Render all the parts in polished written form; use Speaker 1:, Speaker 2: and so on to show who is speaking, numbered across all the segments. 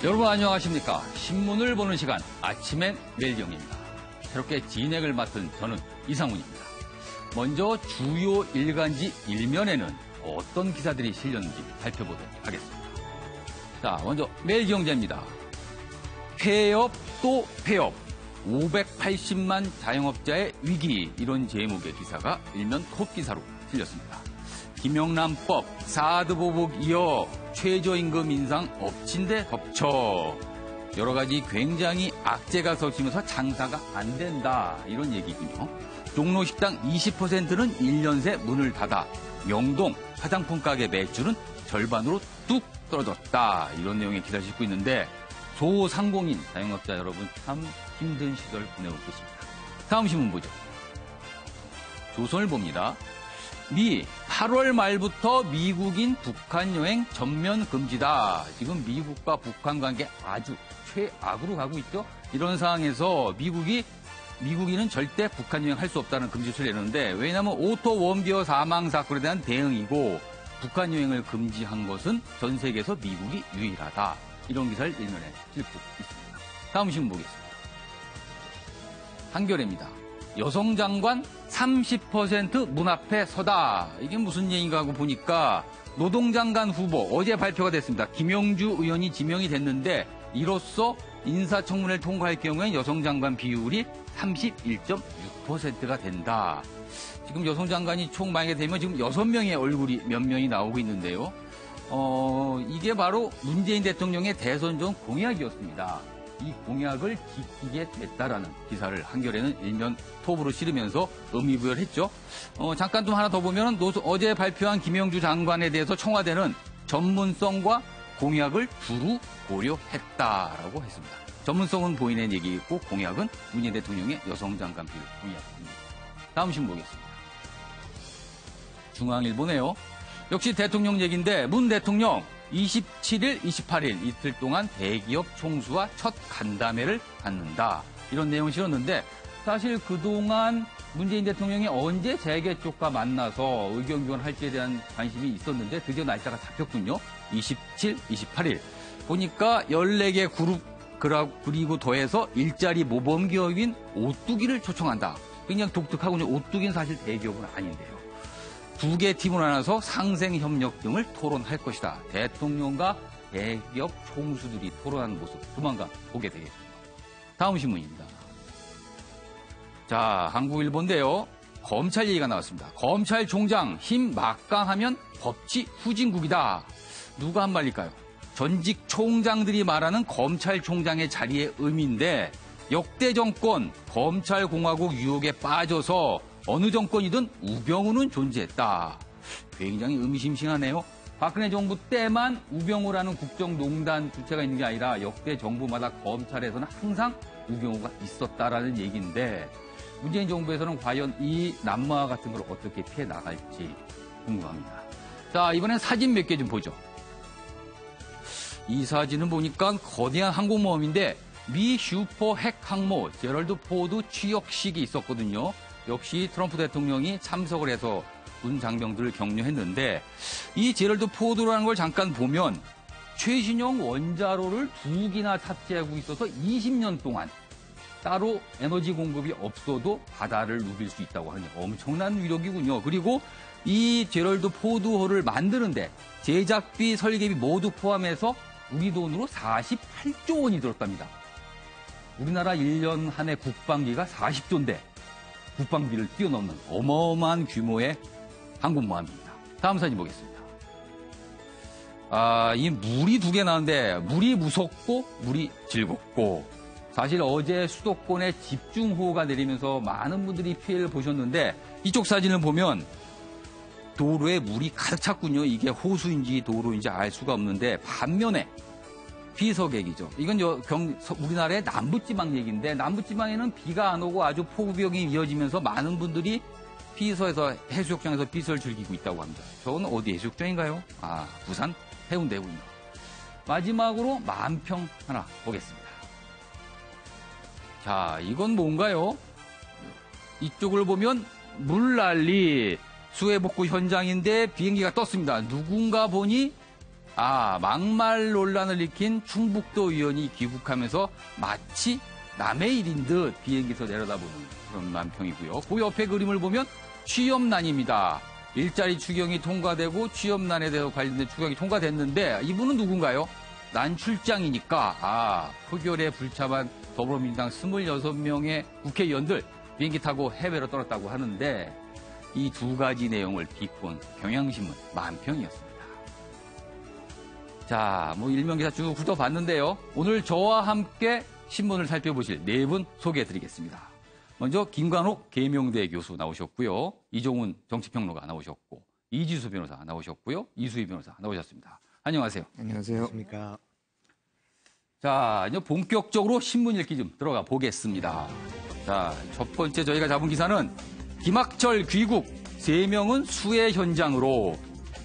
Speaker 1: 여러분 안녕하십니까? 신문을 보는 시간 아침엔 매일경입니다. 새롭게 진행을 맡은 저는 이상훈입니다. 먼저 주요 일간지 일면에는 어떤 기사들이 실렸는지 살펴보도록 하겠습니다. 자, 먼저 매일경제입니다. 폐업 또 폐업, 580만 자영업자의 위기, 이런 제목의 기사가 일면 톱 기사로 실렸습니다. 김영란법, 사드 보복 이어 최저임금 인상 엎친 데 덮쳐, 여러 가지 굉장히 악재가 섞이면서 장사가 안 된다, 이런 얘기군요. 종로식당 20%는 1년 새 문을 닫아 명동 화장품 가게 매출은 절반으로 뚝 떨어졌다, 이런 내용의 기사를 싣고 있는데, 소상공인 자영업자 여러분 참 힘든 시절 보내고 계십니다. 다음 신문 보죠. 조선을 봅니다. 미 8월 말부터 미국인 북한 여행 전면 금지다. 지금 미국과 북한 관계 아주 최악으로 가고 있죠. 이런 상황에서 미국인은 절대 북한 여행 할 수 없다는 금지수를 내는데, 왜냐하면 오토 원비어 사망 사건에 대한 대응이고, 북한 여행을 금지한 것은 전 세계에서 미국이 유일하다, 이런 기사를 일면에 싣고 있습니다. 다음 신문 보겠습니다. 한겨레입니다. 여성 장관 30% 문 앞에 서다. 이게 무슨 얘기인가 하고 보니까 노동장관 후보 어제 발표가 됐습니다. 김영주 의원이 지명이 됐는데, 이로써 인사청문회를 통과할 경우에 여성 장관 비율이 31.6%가 된다. 지금 여성 장관이 총 만약에 되면 지금 6명의 얼굴이 몇 명이 나오고 있는데요. 이게 바로 문재인 대통령의 대선 전 공약이었습니다. 이 공약을 지키게 됐다라는 기사를 한겨레는 일면 톱으로 실으면서 의미부여했죠. 잠깐 좀 하나 더 보면 어제 발표한 김영주 장관에 대해서 청와대는 전문성과 공약을 두루 고려했다라고 했습니다. 전문성은 본인의 얘기였고 공약은 문재인 대통령의 여성 장관 비율 공약입니다. 다음 신문 보겠습니다. 중앙일보네요. 역시 대통령 얘기인데, 문 대통령 27일, 28일 이틀 동안 대기업 총수와 첫 간담회를 갖는다, 이런 내용을 실었는데, 사실 그동안 문재인 대통령이 언제 재계 쪽과 만나서 의견 교환할지에 대한 관심이 있었는데 드디어 날짜가 잡혔군요. 27, 28일. 보니까 14개 그룹, 그리고 더해서 일자리 모범기업인 오뚜기를 초청한다. 그냥 독특하군요. 오뚜기는 사실 대기업은 아닌데요. 2개 팀으로 나눠서 상생협력 등을 토론할 것이다. 대통령과 대기업 총수들이 토론하는 모습 조만간 보게 되겠습니다. 다음 신문입니다. 자, 한국일보인데요. 검찰 얘기가 나왔습니다. 검찰총장 힘 막강하면 법치 후진국이다. 누가 한 말일까요? 전직 총장들이 말하는 검찰총장의 자리의 의미인데, 역대 정권 검찰공화국 유혹에 빠져서 어느 정권이든 우병우는 존재했다. 굉장히 의미심심하네요. 박근혜 정부 때만 우병우라는 국정농단 주체가 있는 게 아니라 역대 정부마다 검찰에서는 항상 우병우가 있었다라는 얘기인데, 문재인 정부에서는 과연 이 난무와 같은 걸 어떻게 피해 나갈지 궁금합니다. 자, 이번엔 사진 몇 개 좀 보죠. 이 사진은 보니까 거대한 항공모함인데, 미 슈퍼 핵 항모 제럴드 포드 취역식이 있었거든요. 역시 트럼프 대통령이 참석을 해서 군 장병들을 격려했는데, 이 제럴드 포드라는 걸 잠깐 보면 최신형 원자로를 2기나 탑재하고 있어서 20년 동안 따로 에너지 공급이 없어도 바다를 누빌 수 있다고 하는 엄청난 위력이군요. 그리고 이 제럴드 포드호를 만드는데 제작비, 설계비 모두 포함해서 우리 돈으로 48조 원이 들었답니다. 우리나라 1년 한 해 국방비가 40조인데 국방비를 뛰어넘는 어마어마한 규모의 항공모함입니다. 다음 사진 보겠습니다. 이 물이 2개 나오는데, 물이 무섭고 물이 즐겁고, 사실 어제 수도권에 집중호우가 내리면서 많은 분들이 피해를 보셨는데, 이쪽 사진을 보면 도로에 물이 가득 찼군요. 이게 호수인지 도로인지 알 수가 없는데, 반면에 비서객이죠. 이건 우리나라의 남부지방 얘기인데, 남부지방에는 비가 안 오고 아주 폭우병이 이어지면서 많은 분들이 피서에서 해수욕장에서 피서를 즐기고 있다고 합니다. 저건 어디 해수욕장인가요? 부산 해운대군요. 마지막으로 만평 하나 보겠습니다. 자, 이건 뭔가요? 이쪽을 보면 물난리, 수해복구 현장인데 비행기가 떴습니다. 누군가 보니 막말 논란을 일으킨 충북도 의원이 귀국하면서 마치 남의 일인 듯 비행기에서 내려다보는 그런 남평이고요. 그 옆에 그림을 보면 취업난입니다. 일자리 추경이 통과되고 취업난에 대해서 관련된 추경이 통과됐는데 이분은 누군가요? 난 출장이니까 표결에 불참한 더불어민주당 26명의 국회의원들 비행기 타고 해외로 떠났다고 하는데 이 두 가지 내용을 뒷본 경향신문 만평이었습니다. 자, 일면기사 쭉 훑어봤는데요. 오늘 저와 함께 신문을 살펴보실 네 분 소개해드리겠습니다. 먼저 김관옥 계명대 교수 나오셨고요. 이종훈 정치평론가 나오셨고 이지수 변호사 나오셨고요. 이수희 변호사 나오셨습니다. 안녕하세요.
Speaker 2: 안녕하세요. 안녕하십니까.
Speaker 1: 자, 이제 본격적으로 신문 읽기 좀 들어가 보겠습니다. 자, 첫 번째 저희가 잡은 기사는 김학철 귀국 3명은 수해 현장으로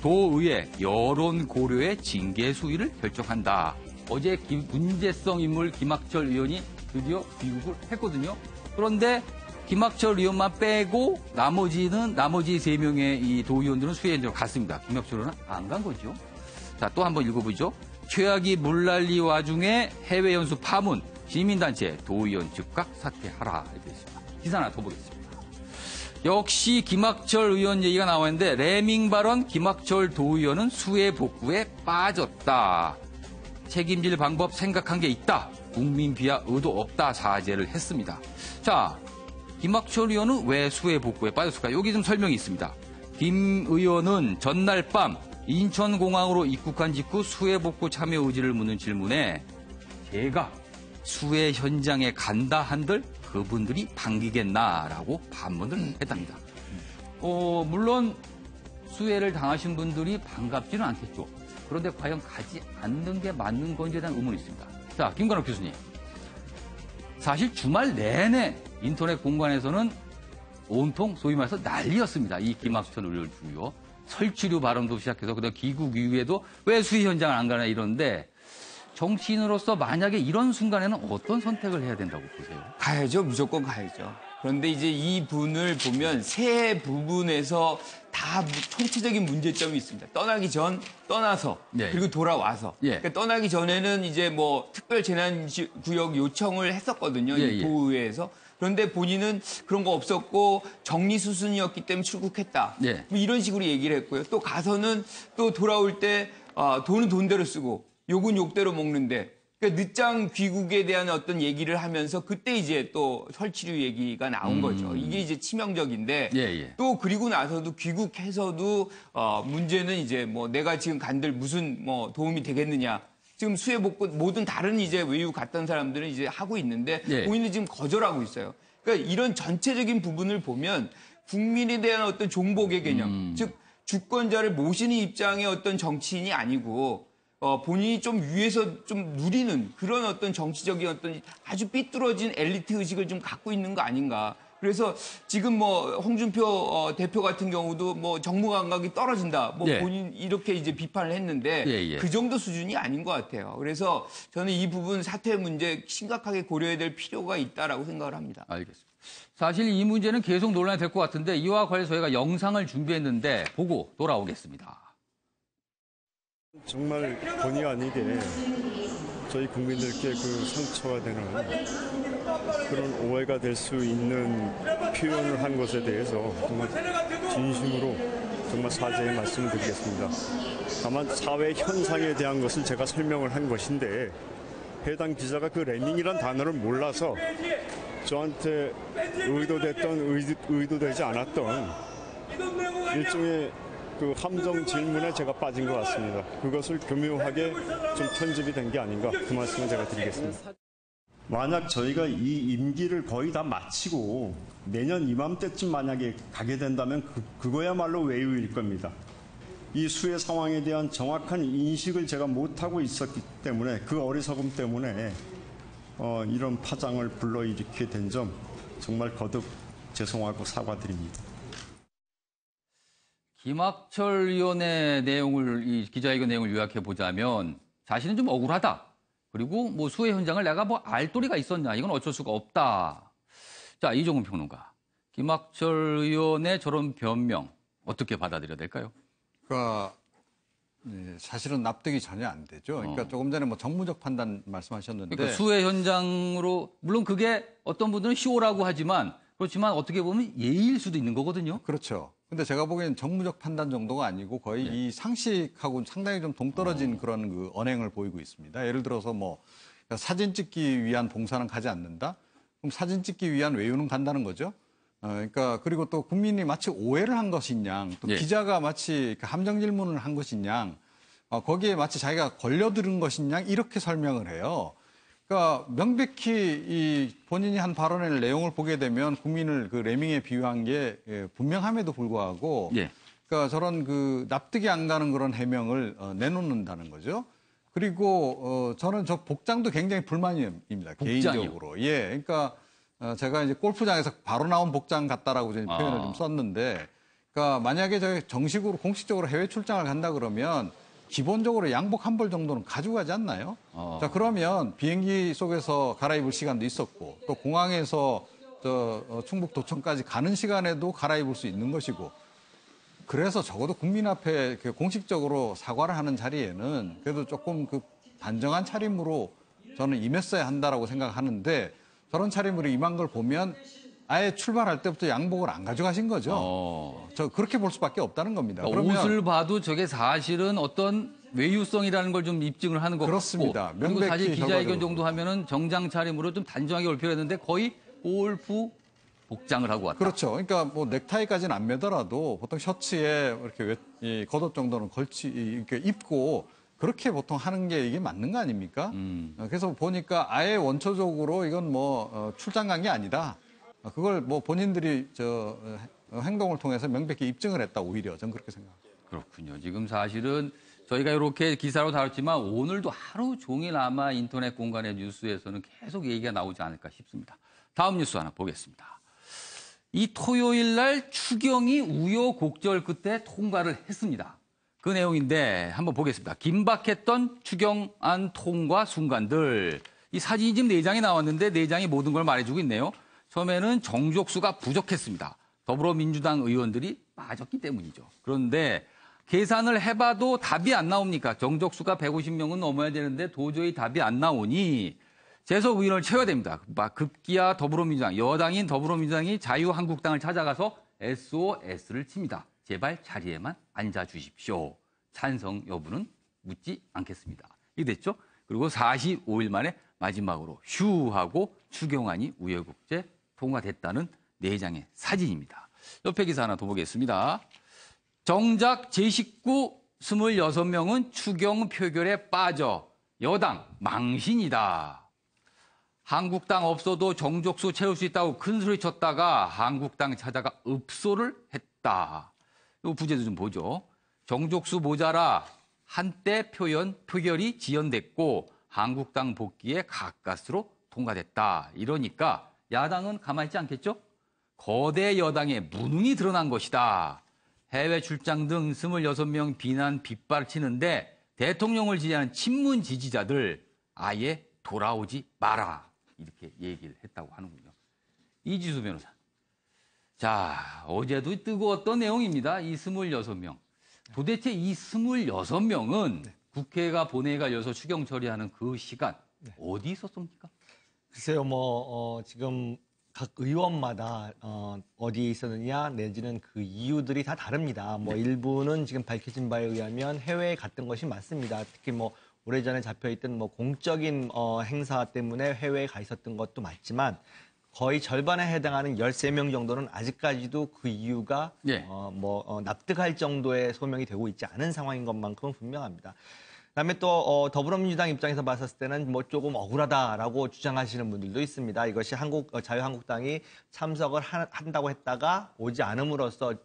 Speaker 1: 도의회 여론 고려의 징계 수위를 결정한다. 어제 문제성 인물 김학철 의원이 드디어 귀국을 했거든요. 그런데 김학철 의원만 빼고 나머지 3명의 이 도의원들은 수해 현장으로 갔습니다. 김학철 의원은 안 간 거죠. 자, 또 한번 읽어보죠. 최악이 물난리 와중에 해외 연수 파문, 시민단체 도의원 즉각 사퇴하라. 이렇게 있습니다. 기사 하나 더 보겠습니다. 역시 김학철 의원 얘기가 나왔는데 레밍 발언 김학철 도의원은 수해 복구에 빠졌다. 책임질 방법 생각한 게 있다. 국민 비하 의도 없다 사죄를 했습니다. 자, 김학철 의원은 왜 수해 복구에 빠졌을까? 여기 좀 설명이 있습니다. 김 의원은 전날 밤 인천공항으로 입국한 직후 수해 복구 참여 의지를 묻는 질문에 제가 수해 현장에 간다 한들 그분들이 반기겠나라고 반문을 했답니다. 물론 수해를 당하신 분들이 반갑지는 않겠죠. 그런데 과연 가지 않는 게 맞는 건지에 대한 의문이 있습니다. 자, 김관옥 교수님. 사실 주말 내내 인터넷 공간에서는 온통 소위 말해서 난리였습니다. 이 김학철 의원 중요. 설치류 발언도 시작해서 그다음 귀국 이후에도 왜 수해 현장을 안 가나 이러는데 정치인으로서 만약에 이런 순간에는 어떤 선택을 해야 된다고 보세요?
Speaker 2: 가야죠. 무조건 가야죠. 그런데 이제 이 분을 보면 세 부분에서 다 총체적인 문제점이 있습니다. 떠나기 전, 떠나서,
Speaker 1: 예.
Speaker 2: 그리고 돌아와서.
Speaker 1: 예.
Speaker 2: 그러니까 떠나기 전에는 이제 특별재난구역 요청을 했었거든요.
Speaker 1: 예,
Speaker 2: 이 도의회에서. 그런데 본인은 그런 거 없었고 정리수순이었기 때문에 출국했다.
Speaker 1: 예.
Speaker 2: 이런 식으로 얘기를 했고요. 또 가서는 또 돌아올 때 돈은 돈대로 쓰고 욕은 욕대로 먹는데 그러니까 늦장 귀국에 대한 어떤 얘기를 하면서 그때 이제 또 설치류 얘기가 나온 거죠. 이게 이제 치명적인데
Speaker 1: 예.
Speaker 2: 또 그리고 나서도 귀국해서도 문제는 이제 내가 지금 간들 무슨 도움이 되겠느냐. 지금 수해 복구 모든 다른 이제 외유 갔던 사람들은 이제 하고 있는데
Speaker 1: 예.
Speaker 2: 본인은 지금 거절하고 있어요. 그러니까 이런 전체적인 부분을 보면 국민에 대한 어떤 종복의 개념, 즉 주권자를 모시는 입장의 어떤 정치인이 아니고 본인이 좀 위에서 좀 누리는 그런 어떤 정치적인 어떤 아주 삐뚤어진 엘리트 의식을 좀 갖고 있는 거 아닌가. 그래서 지금 홍준표 대표 같은 경우도 정무 감각이 떨어진다.
Speaker 1: 예.
Speaker 2: 본인 이렇게 이제 비판을 했는데
Speaker 1: 예.
Speaker 2: 그 정도 수준이 아닌 것 같아요. 그래서 저는 이 부분 사퇴 문제 심각하게 고려해야 될 필요가 있다라고 생각을 합니다.
Speaker 1: 알겠습니다. 사실 이 문제는 계속 논란이 될 것 같은데 이와 관해서 저희가 영상을 준비했는데 보고 돌아오겠습니다.
Speaker 3: 정말 본의 아니게 저희 국민들께 그 상처가 되는 그런 오해가 될 수 있는 표현을 한 것에 대해서 정말 진심으로 정말 사죄의 말씀을 드리겠습니다. 다만 사회 현상에 대한 것을 제가 설명을 한 것인데 해당 기자가 그 레밍이란 단어를 몰라서 저한테 의도되지 않았던 일종의 그 함정 질문에 제가 빠진 것 같습니다. 그것을 교묘하게 좀 편집이 된 게 아닌가 그 말씀을 제가 드리겠습니다. 만약 저희가 이 임기를 거의 다 마치고 내년 이맘때쯤 만약에 가게 된다면 그거야말로 외유일 겁니다. 이 수해 상황에 대한 정확한 인식을 제가 못하고 있었기 때문에 그 어리석음 때문에 이런 파장을 불러일으키게 된 점 정말 거듭 죄송하고 사과드립니다.
Speaker 1: 김학철 의원의 내용을, 이 기자회견 내용을 요약해 보자면 자신은 좀 억울하다. 그리고 수해 현장을 내가 알 도리가 있었냐. 이건 어쩔 수가 없다. 자, 이종훈 평론가. 김학철 의원의 저런 변명 어떻게 받아들여야 될까요?
Speaker 4: 그러니까 네, 사실은 납득이 전혀 안 되죠. 그러니까 조금 전에 뭐 정무적 판단 말씀하셨는데
Speaker 1: 그러니까 수해 현장으로 물론 그게 어떤 분들은 쇼라고 하지만 그렇지만 어떻게 보면 예의일 수도 있는 거거든요.
Speaker 4: 그렇죠. 근데 제가 보기엔 정무적 판단 정도가 아니고 거의 이 상식하고는 상당히 좀 동떨어진 그런 그 언행을 보이고 있습니다. 예를 들어서 뭐 사진 찍기 위한 봉사는 가지 않는다? 그럼 사진 찍기 위한 외유는 간다는 거죠. 그러니까 그리고 또 국민이 마치 오해를 한 것이냐, 또
Speaker 1: 예.
Speaker 4: 기자가 마치 함정 질문을 한 것이냐, 거기에 마치 자기가 걸려들은 것이냐 이렇게 설명을 해요. 그러니까 명백히 이 본인이 한 발언의 내용을 보게 되면 국민을 그 레밍에 비유한 게 분명함에도 불구하고,
Speaker 1: 예.
Speaker 4: 그러니까 저런 그 납득이 안 가는 그런 해명을 내놓는다는 거죠. 그리고 저는 저 복장도 굉장히 불만입니다. 개인적으로. 예, 그러니까 제가 이제 골프장에서 바로 나온 복장 같다라고 저는 표현을 좀 썼는데, 그러니까 만약에 저희 정식으로 공식적으로 해외 출장을 간다 그러면 기본적으로 양복 한 벌 정도는 가지고 가지 않나요? 자, 그러면 비행기 속에서 갈아입을 시간도 있었고 또 공항에서 충북 도청까지 가는 시간에도 갈아입을 수 있는 것이고, 그래서 적어도 국민 앞에 공식적으로 사과를 하는 자리에는 그래도 조금 그 단정한 차림으로 저는 임했어야 한다라고 생각하는데, 저런 차림으로 임한 걸 보면 아예 출발할 때부터 양복을 안 가져가신 거죠. 저 그렇게 볼 수밖에 없다는 겁니다.
Speaker 1: 그러니까 옷을 봐도 저게 사실은 어떤 외유성이라는 걸 좀 입증을 하는 것
Speaker 4: 그렇습니다.
Speaker 1: 같고, 그리고
Speaker 4: 명백히
Speaker 1: 사실 기자회견
Speaker 4: 결과적으로.
Speaker 1: 정도 하면은 정장 차림으로 좀 단정하게 올 필요가 있는데 거의 골프 복장을 하고 왔다.
Speaker 4: 그렇죠. 그러니까 뭐 넥타이까지는 안 매더라도 보통 셔츠에 이렇게 이 겉옷 정도는 이렇게 입고 그렇게 보통 하는 게 이게 맞는 거 아닙니까? 그래서 보니까 아예 원초적으로 이건 뭐 출장 간 게 아니다. 그걸 뭐 본인들이 행동을 통해서 명백히 입증을 했다, 오히려 저는 그렇게 생각합니다.
Speaker 1: 그렇군요. 지금 사실은 저희가 이렇게 기사로 다뤘지만 오늘도 하루 종일 아마 인터넷 공간의 뉴스에서는 계속 얘기가 나오지 않을까 싶습니다. 다음 뉴스 하나 보겠습니다. 이 토요일 날 추경이 우여곡절 끝에 통과를 했습니다. 그 내용인데 한번 보겠습니다. 긴박했던 추경안 통과 순간들. 이 사진이 지금 4장이 나왔는데 4장이 모든 걸 말해주고 있네요. 처음에는 정족수가 부족했습니다. 더불어민주당 의원들이 빠졌기 때문이죠. 그런데 계산을 해봐도 답이 안 나옵니까? 정족수가 150명은 넘어야 되는데 도저히 답이 안 나오니 재석 의원을 채워야 됩니다. 급기야 더불어민주당, 여당인 더불어민주당이 자유한국당을 찾아가서 SOS를 칩니다. 제발 자리에만 앉아주십시오. 찬성 여부는 묻지 않겠습니다. 이게 됐죠? 그리고 45일 만에 마지막으로 휴 하고 추경안이 우여곡절 통과됐다는 4장의 사진입니다. 옆에 기사 하나 더 보겠습니다. 정작 제19 26명은 추경 표결에 빠져 여당 망신이다. 한국당 없어도 정족수 채울 수 있다고 큰 소리 쳤다가 한국당 찾아가 읍소를 했다. 이 부제도 좀 보죠. 정족수 모자라 한때 표결이 지연됐고 한국당 복귀에 가까스로 통과됐다. 이러니까 야당은 가만히 있지 않겠죠? 거대 여당의 무능이 드러난 것이다. 해외 출장 등 26명 비난 빗발치는데 대통령을 지지하는 친문 지지자들 아예 돌아오지 마라. 이렇게 얘기를 했다고 하는군요. 이지수 변호사. 자, 어제도 뜨거웠던 내용입니다. 이 26명. 도대체 이 26명은 국회가 본회의가 열려서 추경 처리하는 그 시간 어디 있었습니까?
Speaker 5: 글쎄요, 지금 각 의원마다 어디에 있었느냐 내지는 그 이유들이 다 다릅니다. 일부는 지금 밝혀진 바에 의하면 해외에 갔던 것이 맞습니다. 특히 오래전에 잡혀있던 공적인 행사 때문에 해외에 가 있었던 것도 맞지만 거의 절반에 해당하는 13명 정도는 아직까지도 그 이유가 납득할 정도의 소명이 되고 있지 않은 상황인 것만큼은 분명합니다. 그다음에 또 더불어민주당 입장에서 봤을 때는 조금 억울하다라고 주장하시는 분들도 있습니다. 이것이 자유한국당이 참석을 한다고 했다가 오지 않음으로써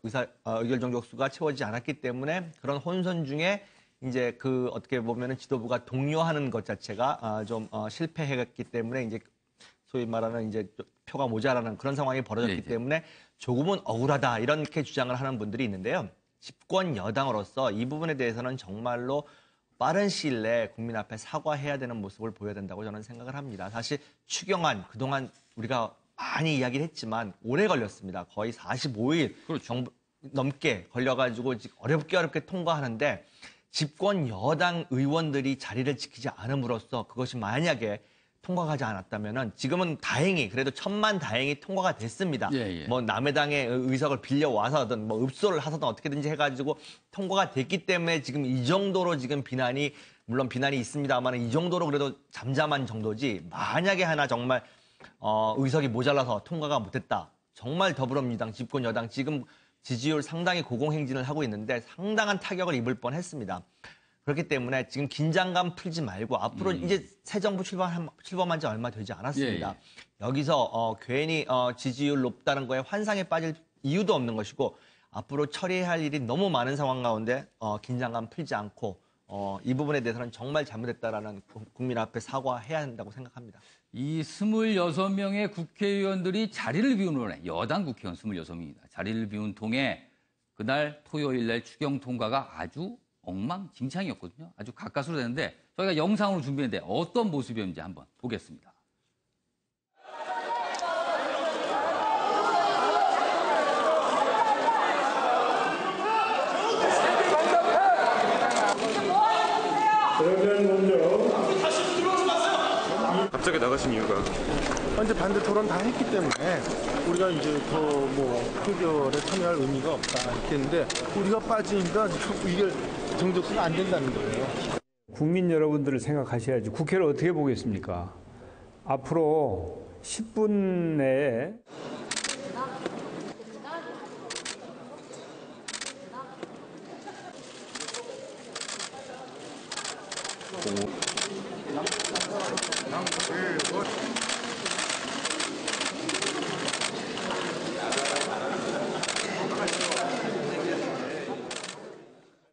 Speaker 5: 의결 정족수가 채워지지 않았기 때문에 그런 혼선 중에 이제 어떻게 보면은 지도부가 독려하는 것 자체가 좀 실패했기 때문에 이제 소위 말하는 이제 표가 모자라는 그런 상황이 벌어졌기 때문에 조금은 억울하다 이렇게 주장을 하는 분들이 있는데요. 집권 여당으로서 이 부분에 대해서는 정말로 빠른 시일 내에 국민 앞에 사과해야 되는 모습을 보여야 된다고 저는 생각을 합니다. 사실 추경안 그동안 우리가 많이 이야기를 했지만 오래 걸렸습니다. 거의 45일 넘게 걸려가지고 어렵게 통과하는데 집권 여당 의원들이 자리를 지키지 않음으로써 그것이 만약에 통과하지 않았다면은 지금은 다행히 그래도 천만다행히 통과가 됐습니다.
Speaker 1: 예, 예.
Speaker 5: 뭐 남의 당의 의석을 빌려 와서든 뭐 읍소를 하서든 어떻게든지 해가지고 통과가 됐기 때문에 지금 이 정도로 지금 비난이 물론 비난이 있습니다만 이 정도로 그래도 잠잠한 정도지 만약에 하나 정말 의석이 모자라서 통과가 못했다. 정말 더불어민주당 집권 여당 지금 지지율 상당히 고공행진을 하고 있는데 상당한 타격을 입을 뻔했습니다. 그렇기 때문에 지금 긴장감 풀지 말고 앞으로 이제 새 정부 출범한 지 얼마 되지 않았습니다.
Speaker 1: 예, 예.
Speaker 5: 여기서 괜히 지지율 높다는 거에 환상에 빠질 이유도 없는 것이고 앞으로 처리해야 할 일이 너무 많은 상황 가운데 긴장감 풀지 않고 이 부분에 대해서는 정말 잘못했다라는 국민 앞에 사과해야 한다고 생각합니다.
Speaker 1: 이 26명의 국회의원들이 자리를 비운 여당 국회의원 26명입니다. 자리를 비운 통에 그날 토요일 날 추경 통과가 아주 엉망진창이었거든요. 아주 가까스로 되는데 저희가 영상으로 준비했는데 어떤 모습이었는지 한번 보겠습니다.
Speaker 6: 갑자기 나가신 이유가?
Speaker 7: 현재 반대 토론 다 했기 때문에 우리가 이제 더 뭐 표결에 참여할 의미가 없다 이렇게 했는데 우리가 빠지니까 이게 정적수가 안 된다는 거예요.
Speaker 8: 국민 여러분들을 생각하셔야지 국회를 어떻게 보겠습니까? 앞으로 10분 내에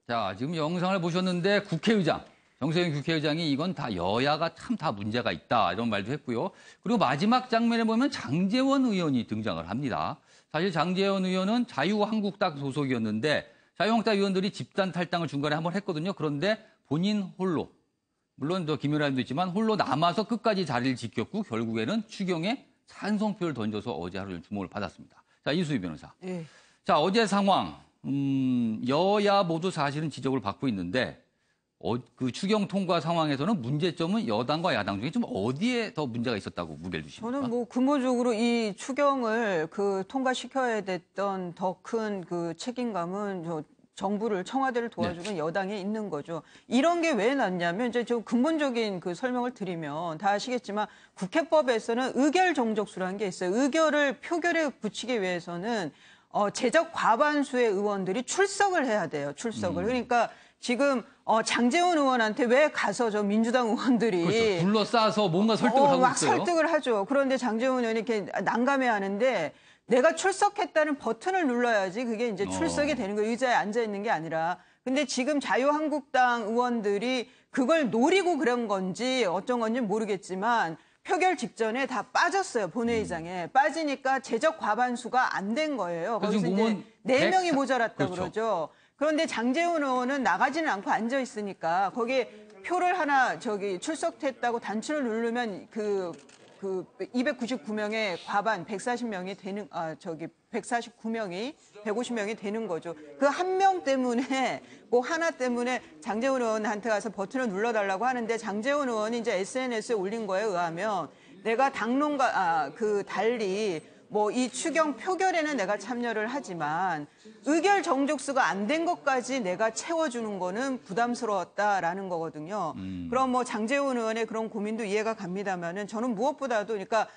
Speaker 1: 자, 지금 영상을 보셨는데 국회의장, 정세균 국회의장이 이건 다 여야가 참 다 문제가 있다 이런 말도 했고요. 그리고 마지막 장면에 보면 장제원 의원이 등장을 합니다. 사실 장제원 의원은 자유한국당 소속이었는데 자유한국당 의원들이 집단 탈당을 중간에 한번 했거든요. 그런데 본인 홀로, 물론 저 김연아 의원도 있지만 홀로 남아서 끝까지 자리를 지켰고 결국에는 추경에 찬성표를 던져서 어제 하루 종일 주목을 받았습니다. 자, 이수희 변호사.
Speaker 9: 네.
Speaker 1: 자, 어제 상황. 여야 모두 사실은 지적을 받고 있는데 그 추경 통과 상황에서는 문제점은 여당과 야당 중에 좀 어디에 더 문제가 있었다고 무게를 두십니까?
Speaker 9: 저는 뭐 근본적으로 이 추경을 통과시켜야 됐던 더 큰 그 책임감은 정부를 청와대를 도와주는 여당에 있는 거죠. 이런 게 왜 났냐면 이제 좀 근본적인 그 설명을 드리면 다 아시겠지만 국회법에서는 의결 정족수라는 게 있어요. 의결을 표결에 붙이기 위해서는 제적 과반수의 의원들이 출석을 해야 돼요. 출석을. 그러니까 지금 장제원 의원한테 왜 가서 저 민주당 의원들이
Speaker 1: 그렇죠. 둘러싸서 뭔가 설득을 하고
Speaker 9: 막
Speaker 1: 있어요.
Speaker 9: 설득을 하죠. 그런데 장제원 의원이 이렇게 난감해하는데 내가 출석했다는 버튼을 눌러야지 그게 이제 출석이 되는 거예요. 의자에 앉아 있는 게 아니라. 근데 지금 자유한국당 의원들이 그걸 노리고 그런 건지 어쩐 건지 모르겠지만 표결 직전에 다 빠졌어요. 본회의장에. 빠지니까 제적 과반수가 안 된 거예요. 거기서 이제 4명이 모자랐다
Speaker 1: 그렇죠.
Speaker 9: 그러죠. 그런데 장제원 의원은 나가지는 않고 앉아 있으니까 거기에 표를 하나 출석했다고 단추를 누르면 그 299명의 과반 140명이 되는 149명이 150명이 되는 거죠. 그 한 명 때문에 하나 때문에 장제원 의원한테 가서 버튼을 눌러달라고 하는데 장제원 의원이 이제 SNS에 올린 거에 의하면 내가 당론과 달리 이 추경 표결에는 내가 참여를 하지만 의결 정족수가 안 된 것까지 내가 채워주는 거는 부담스러웠다라는 거거든요. 그럼 장제원 의원의 그런 고민도 이해가 갑니다만은 저는 무엇보다도 그러니까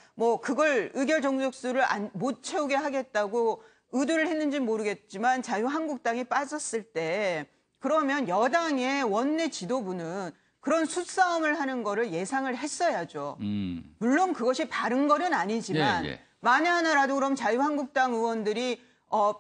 Speaker 9: 그걸 의결 정족수를 못 채우게 하겠다고 의도를 했는지는 모르겠지만 자유한국당이 빠졌을 때 그러면 여당의 원내 지도부는 그런 수싸움을 하는 거를 예상을 했어야죠. 물론 그것이 바른 거는 아니지만 만에 하나라도 그럼 자유한국당 의원들이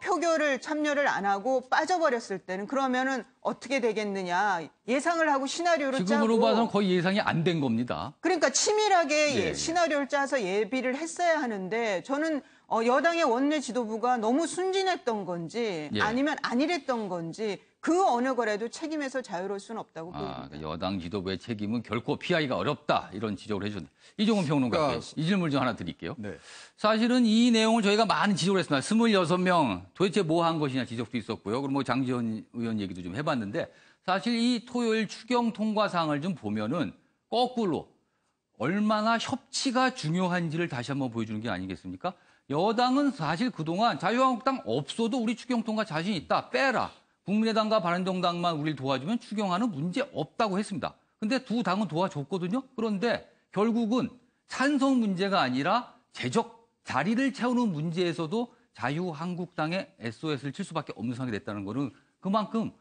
Speaker 9: 표결을 참여를 안 하고 빠져버렸을 때는 그러면은 어떻게 되겠느냐 예상을 하고 시나리오를 짜고
Speaker 1: 지금으로 봐서는 거의 예상이 안 된 겁니다.
Speaker 9: 그러니까 치밀하게 시나리오를 짜서 예비를 했어야 하는데 저는 여당의 원내 지도부가 너무 순진했던 건지 아니면 안일했던 건지 그 어느 거라도 책임에서 자유로울 수는 없다고 보입니다.
Speaker 1: 그러니까 여당 지도부의 책임은 결코 피하기가 어렵다 이런 지적을 해주셨는데 이종훈 평론가께 이 질문 좀 하나 드릴게요.
Speaker 4: 네.
Speaker 1: 사실은 이 내용을 저희가 많은 지적을 했습니다. 26명 도대체 뭐 한 것이냐 지적도 있었고요. 그리고 장지원 의원 얘기도 좀 해봤는데 사실 이 토요일 추경 통과 사항을 좀 보면은 거꾸로 얼마나 협치가 중요한지를 다시 한번 보여주는 게 아니겠습니까? 여당은 사실 그동안 자유한국당 없어도 우리 추경 통과 자신 있다. 빼라. 국민의당과 바른정당만 우리를 도와주면 추경하는 문제 없다고 했습니다. 근데 두 당은 도와줬거든요. 그런데 결국은 찬성 문제가 아니라 재적 자리를 채우는 문제에서도 자유한국당의 SOS를 칠 수밖에 없는 상황이 됐다는 거는 그만큼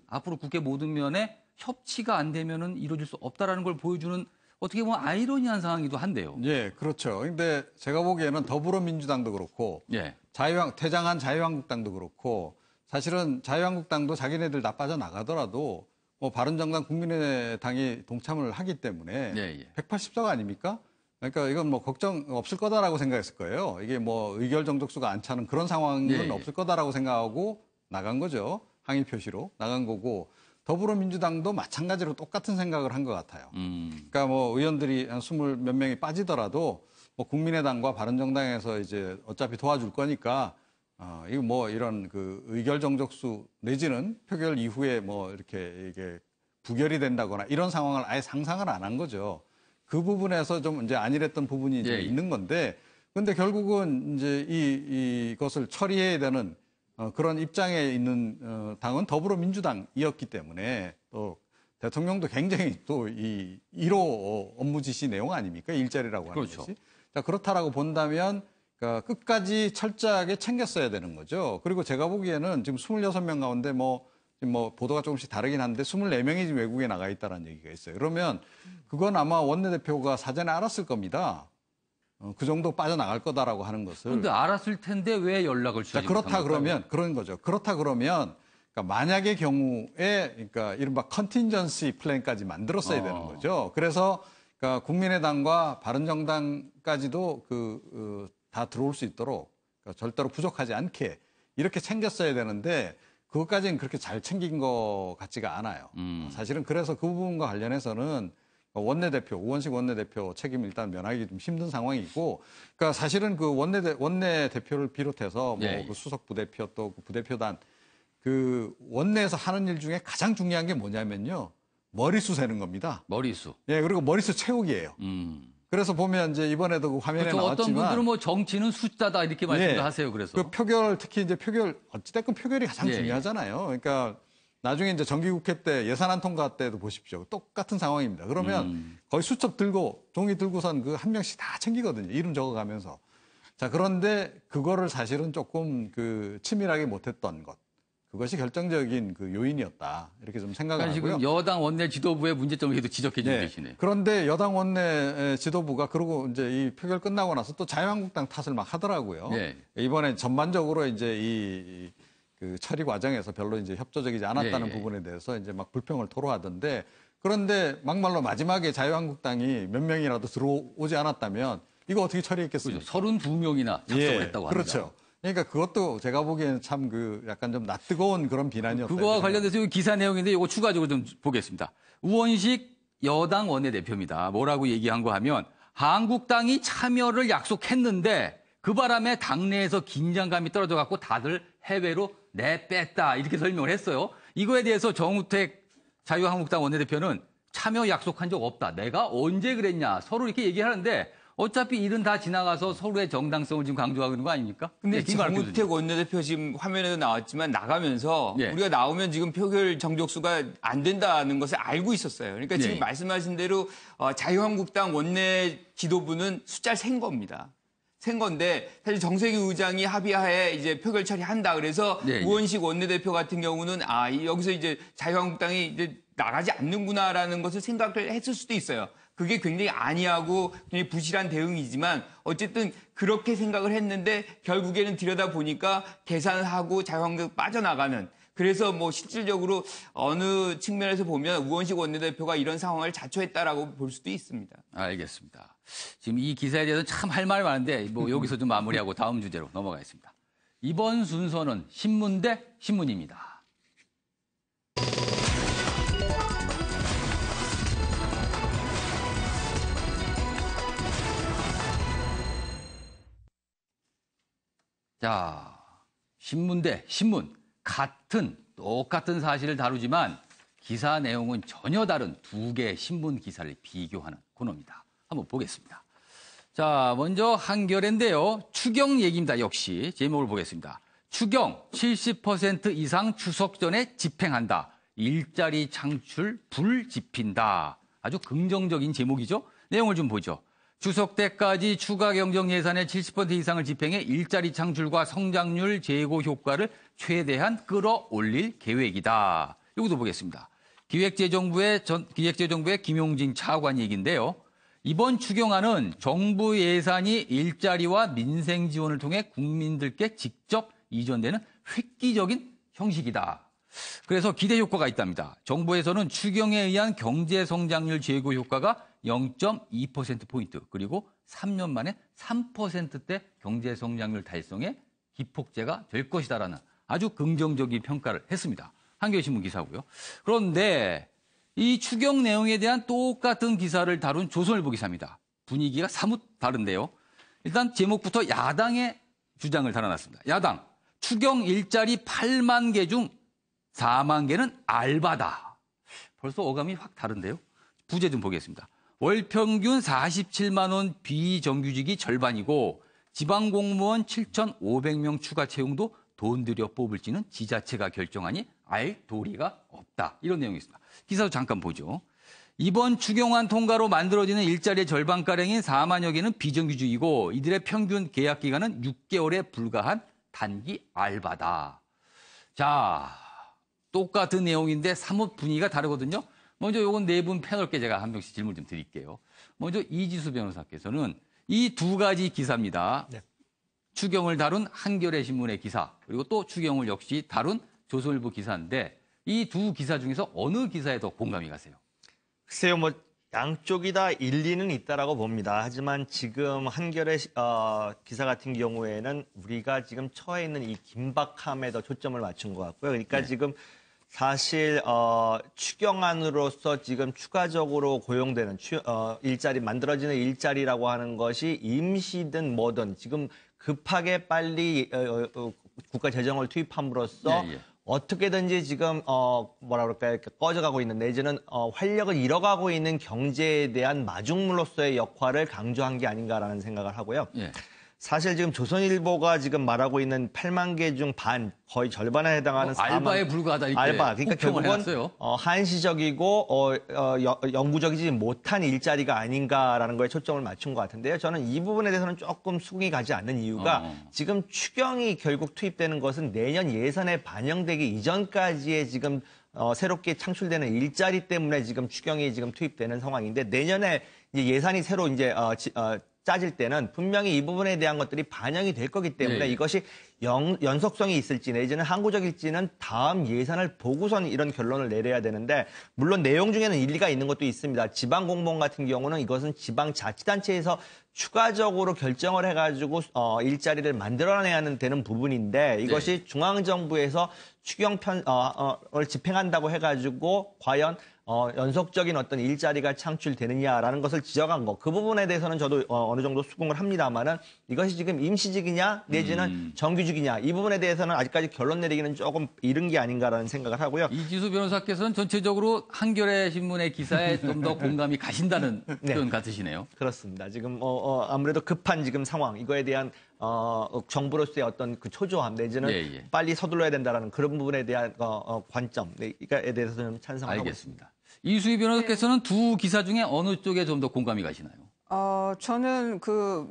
Speaker 1: 앞으로 국회 모든 면에 협치가 안 되면은 이루어질 수 없다라는 걸 보여주는 어떻게 보면 아이러니한 상황이기도 한데요.
Speaker 4: 예, 그렇죠. 근데 제가 보기에는 더불어민주당도 그렇고
Speaker 1: 예.
Speaker 4: 퇴장한 자유한국당도 그렇고 사실은 자유한국당도 자기네들 다 빠져나가더라도 뭐 바른정당 국민의당이 동참을 하기 때문에 180석 아닙니까? 그러니까 이건 뭐 걱정 없을 거다라고 생각했을 거예요. 이게 뭐 의결 정족수가 안 차는 그런 상황은 없을 거다라고 생각하고 나간 거죠. 항의 표시로 나간 거고 더불어민주당도 마찬가지로 똑같은 생각을 한 것 같아요. 그러니까 뭐 의원들이 한 20 몇 명이 빠지더라도 뭐 국민의당과 바른정당에서 이제 어차피 도와줄 거니까 이거 뭐 이런 그 의결 정족수 내지는 표결 이후에 뭐 이렇게 이게 부결이 된다거나 이런 상황을 아예 상상을 안 한 거죠. 그 부분에서 좀 이제 안일했던 부분이 이제 있는 건데, 근데 결국은 이제 이것을 처리해야 되는 그런 입장에 있는 당은 더불어민주당이었기 때문에 또 대통령도 굉장히 또 이 1호 업무 지시 내용 아닙니까? 일자리라고 하는 것이. 자, 그렇다라고 본다면 그러니까 끝까지 철저하게 챙겼어야 되는 거죠. 그리고 제가 보기에는 지금 26명 가운데 지금 보도가 조금씩 다르긴 한데 24명이 지금 외국에 나가 있다는 얘기가 있어요. 그러면 그건 아마 원내대표가 사전에 알았을 겁니다. 그 정도 빠져나갈 거다라고 하는 것을.
Speaker 1: 그런데 알았을 텐데 왜 연락을 주지 못한
Speaker 4: 그렇다 그러면 그런 거죠. 그렇다 그러면 그러니까 만약의 경우에 그러니까 이른바 컨틴전시 플랜까지 만들었어야 되는 거죠. 그래서 그러니까 국민의당과 바른정당까지도 다 들어올 수 있도록 그러니까 절대로 부족하지 않게 이렇게 챙겼어야 되는데 그것까지는 그렇게 잘 챙긴 것 같지가 않아요. 사실은 그래서 그 부분과 관련해서는 우원식 원내대표 책임을 일단 면하기 좀 힘든 상황이고, 그러니까 사실은 그 원내대표를 비롯해서 그 수석 부대표 또 그 부대표단 그 원내에서 하는 일 중에 가장 중요한 게 뭐냐면요. 머리수 세는 겁니다.
Speaker 1: 머리수.
Speaker 4: 예, 그리고 머리수 채우기예요. 그래서 보면 이제 이번에도 그 화면에
Speaker 1: 그렇죠.
Speaker 4: 나왔지만
Speaker 1: 어떤 분들은 뭐 정치는 숫자다 이렇게 말씀도 하세요. 그래서
Speaker 4: 그 표결 특히 이제 어찌됐건 표결이 가장 중요하잖아요. 그러니까 나중에 이제 정기국회 때 예산안 통과 때도 보십시오. 똑같은 상황입니다. 그러면 거의 수첩 들고 종이 들고선 그 한 명씩 다 챙기거든요. 이름 적어가면서. 자, 그런데 그거를 사실은 조금 그 치밀하게 못했던 것. 그것이 결정적인 그 요인이었다. 이렇게 좀 생각을 하고요.
Speaker 1: 지금 여당 원내 지도부의 문제점을 계속 지적해 주고 계시네요.
Speaker 4: 그런데 여당 원내 지도부가 그러고 이제 이 표결 끝나고 나서 또 자유한국당 탓을 막 하더라고요. 이번에 전반적으로 이제 그 처리 과정에서 별로 이제 협조적이지 않았다는 부분에 대해서 이제 막 불평을 토로하던데, 그런데 막말로 마지막에 자유한국당이 몇 명이라도 들어오지 않았다면 이거 어떻게 처리했겠습니까?
Speaker 1: 그렇죠. 32명이나 작성을 했다고 합니다.
Speaker 4: 그렇죠. 그러니까 그것도 제가 보기에는 참 그 약간 좀 낯뜨거운 그런 비난이었다.
Speaker 1: 그거와 관련돼서 기사 내용인데 이거 추가적으로 좀 보겠습니다. 우원식 여당 원내대표입니다. 뭐라고 얘기한 거 하면 한국당이 참여를 약속했는데 그 바람에 당내에서 긴장감이 떨어져 갖고 다들 해외로 내뺐다 이렇게 설명을 했어요. 이거에 대해서 정우택 자유한국당 원내대표는 참여 약속한 적 없다. 내가 언제 그랬냐. 서로 이렇게 얘기하는데 어차피 일은 다 지나가서 서로의 정당성을 지금 강조하고 있는 거 아닙니까?
Speaker 2: 근데 정우택 원내대표 지금 화면에도 나왔지만 나가면서 우리가 나오면 지금 표결 정족수가 안 된다는 것을 알고 있었어요. 그러니까 지금 말씀하신 대로 자유한국당 원내 지도부는 숫자를 센 겁니다. 센 건데 사실 정세균 의장이 합의하에 이제 표결 처리한다. 그래서 우원식 원내대표 같은 경우는 여기서 이제 자유한국당이 이제 나가지 않는구나라는 것을 생각을 했을 수도 있어요. 그게 굉장히 안이하고 굉장히 부실한 대응이지만 어쨌든 그렇게 생각을 했는데 결국에는 들여다보니까 계산하고 자유한국당 빠져나가는, 그래서 뭐 실질적으로 어느 측면에서 보면 우원식 원내대표가 이런 상황을 자초했다라고 볼 수도 있습니다. 알겠습니다.
Speaker 1: 지금 이 기사에 대해서 참 할 말 많은데 뭐 여기서 좀 마무리하고 다음 주제로 넘어가겠습니다. 이번 순서는 신문 대 신문입니다. 자, 신문 대 신문. 똑같은 사실을 다루지만 기사 내용은 전혀 다른 두 개의 신문 기사를 비교하는 코너입니다. 한번 보겠습니다. 자, 먼저 한겨레인데요. 추경 얘기입니다. 역시 제목을 보겠습니다. 추경 70% 이상 추석 전에 집행한다. 일자리 창출 불집힌다. 아주 긍정적인 제목이죠. 내용을 좀 보죠. 추석 때까지 추가 경정 예산의 70% 이상을 집행해 일자리 창출과 성장률 제고 효과를 최대한 끌어올릴 계획이다. 이것도 보겠습니다. 기획재정부의 김용진 차관 얘기인데요. 이번 추경안은 정부 예산이 일자리와 민생 지원을 통해 국민들께 직접 이전되는 획기적인 형식이다. 그래서 기대 효과가 있답니다. 정부에서는 추경에 의한 경제 성장률 제고 효과가 0.2%포인트, 그리고 3년 만에 3%대 경제 성장률 달성에 기폭제가 될 것이다라는 아주 긍정적인 평가를 했습니다. 한겨레신문 기사고요. 그런데 이 추경 내용에 대한 똑같은 기사를 다룬 조선일보 기사입니다. 분위기가 사뭇 다른데요. 일단 제목부터 야당의 주장을 달아놨습니다. 야당, 추경 일자리 8만 개 중 4만 개는 알바다. 벌써 어감이 확 다른데요. 부제 좀 보겠습니다. 월 평균 47만 원 비정규직이 절반이고 지방공무원 7,500명 추가 채용도 돈 들여 뽑을지는 지자체가 결정하니 알 도리가 없다. 이런 내용이 있습니다. 기사도 잠깐 보죠. 이번 추경안 통과로 만들어지는 일자리의 절반가량인 4만여 개는 비정규직이고 이들의 평균 계약 기간은 6개월에 불과한 단기 알바다. 자, 똑같은 내용인데 사뭇 분위기가 다르거든요. 먼저 요건 네 분 패널께 제가 한 명씩 질문 좀 드릴게요. 먼저 이지수 변호사께서는 이 두 가지 기사입니다.
Speaker 5: 네.
Speaker 1: 추경을 다룬 한겨레 신문의 기사, 그리고 또 추경을 역시 다룬 조선일보 기사인데 이 두 기사 중에서 어느 기사에 더 공감이 가세요?
Speaker 5: 글쎄요, 뭐 양쪽이 다 일리는 있다라고 봅니다. 하지만 지금 한겨레 기사 같은 경우에는 우리가 지금 처해 있는 이 긴박함에 더 초점을 맞춘 것 같고요. 그러니까
Speaker 1: 네.
Speaker 5: 지금 사실 추경안으로서 지금 추가적으로 고용되는 일자리 만들어지는 일자리라고 하는 것이 임시든 뭐든 지금 급하게 빨리 국가 재정을 투입함으로써
Speaker 1: 예, 예.
Speaker 5: 어떻게든지 지금 뭐라 그럴까요? 이렇게 꺼져가고 있는 내지는 활력을 잃어가고 있는 경제에 대한 마중물로서의 역할을 강조한 게 아닌가라는 생각을 하고요.
Speaker 1: 예.
Speaker 5: 사실 지금 조선일보가 지금 말하고 있는 8만 개 중 반, 거의 절반에 해당하는 4만
Speaker 1: 알바에 불과하다 이렇게
Speaker 5: 알바. 그러니까
Speaker 1: 혹평을
Speaker 5: 결국은
Speaker 1: 해놨어요.
Speaker 5: 한시적이고 영구적이지 못한 일자리가 아닌가라는 거에 초점을 맞춘 것 같은데요. 저는 이 부분에 대해서는 조금 수긍이 가지 않는 이유가 지금 추경이 결국 투입되는 것은 내년 예산에 반영되기 이전까지의 지금 새롭게 창출되는 일자리 때문에 지금 추경이 지금 투입되는 상황인데 내년에 이제 예산이 새로 이제 짜질 때는 분명히 이 부분에 대한 것들이 반영이 될 거기 때문에
Speaker 1: 네.
Speaker 5: 이것이 연속성이 있을지 내지는 항구적일지는 다음 예산을 보고선 이런 결론을 내려야 되는데 물론 내용 중에는 일리가 있는 것도 있습니다. 지방공무원 같은 경우는 이것은 지방자치단체에서 추가적으로 결정을 해가지고 일자리를 만들어내야 되는 부분인데 이것이 중앙정부에서 추경을 집행한다고 해가지고 과연 연속적인 어떤 일자리가 창출되느냐라는 것을 지적한 거. 그 부분에 대해서는 저도 어느 정도 수긍을 합니다만은 이것이 지금 임시직이냐 내지는 정규직이냐 이 부분에 대해서는 아직까지 결론 내리기는 조금 이른 게 아닌가라는 생각을 하고요.
Speaker 1: 이지수 변호사께서는 전체적으로 한겨레 신문의 기사에 좀 더 공감이 가신다는
Speaker 5: 네.
Speaker 1: 표현 같으시네요.
Speaker 5: 그렇습니다. 지금 아무래도 급한 지금 상황 이거에 대한 정부로서의 어떤 그 초조함 내지는
Speaker 1: 예.
Speaker 5: 빨리 서둘러야 된다라는 그런 부분에 대한 관점 이거에 대해서는 찬성하고 있습니다.
Speaker 1: 알겠습니다. 이수희 변호사께서는 두 기사 중에 어느 쪽에 좀 더 공감이 가시나요?
Speaker 9: 저는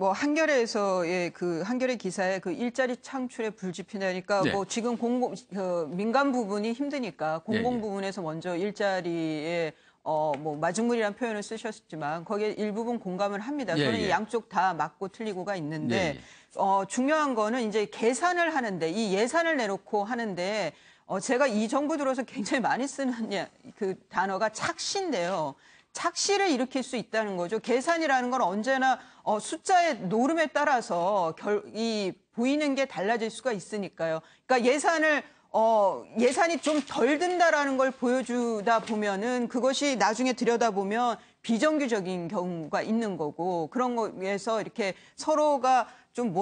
Speaker 9: 한겨레에서의 한겨레 기사에 일자리 창출의 불지피다니까
Speaker 1: 네.
Speaker 9: 지금 민간 부분이 힘드니까 공공
Speaker 1: 예.
Speaker 9: 부분에서 먼저 일자리에 마중물이라는 표현을 쓰셨지만 거기에 일부분 공감을 합니다. 저는 이 양쪽 다 맞고 틀리고가 있는데 중요한 거는 이제 계산을 하는데 이 예산을 내놓고 하는데 제가 이 정부 들어서 굉장히 많이 쓰는 그 단어가 착시인데요. 착시를 일으킬 수 있다는 거죠. 계산이라는 건 언제나 숫자의 노름에 따라서 보이는 게 달라질 수가 있으니까요. 그러니까 예산이 좀 덜 든다라는 걸 보여주다 보면은 그것이 나중에 들여다보면 비정규적인 경우가 있는 거고 그런 거에서 이렇게 서로가 좀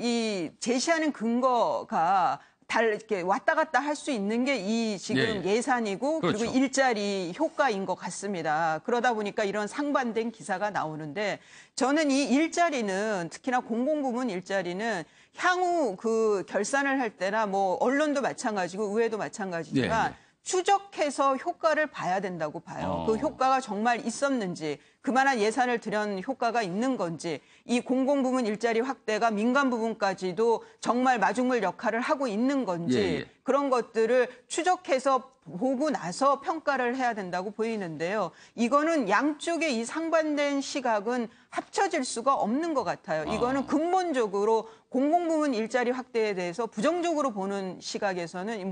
Speaker 9: 이 제시하는 근거가 이렇게 왔다 갔다 할 수 있는 게 이 지금 예산이고
Speaker 1: 그렇죠.
Speaker 9: 그리고 일자리 효과인 것 같습니다. 그러다 보니까 이런 상반된 기사가 나오는데 저는 이 일자리는 특히나 공공부문 일자리는 향후 그 결산을 할 때나 뭐 언론도 마찬가지고 의회도 마찬가지지만 추적해서 효과를 봐야 된다고 봐요. 그 효과가 정말 있었는지, 그만한 예산을 들연 효과가 있는 건지, 이 공공부문 일자리 확대가 민간 부분까지도 정말 마중물 역할을 하고 있는 건지 그런 것들을 추적해서 보고 나서 평가를 해야 된다고 보이는데요. 이거는 양쪽의 이 상반된 시각은 합쳐질 수가 없는 것 같아요. 이거는 근본적으로 공공부문 일자리 확대에 대해서 부정적으로 보는 시각에서는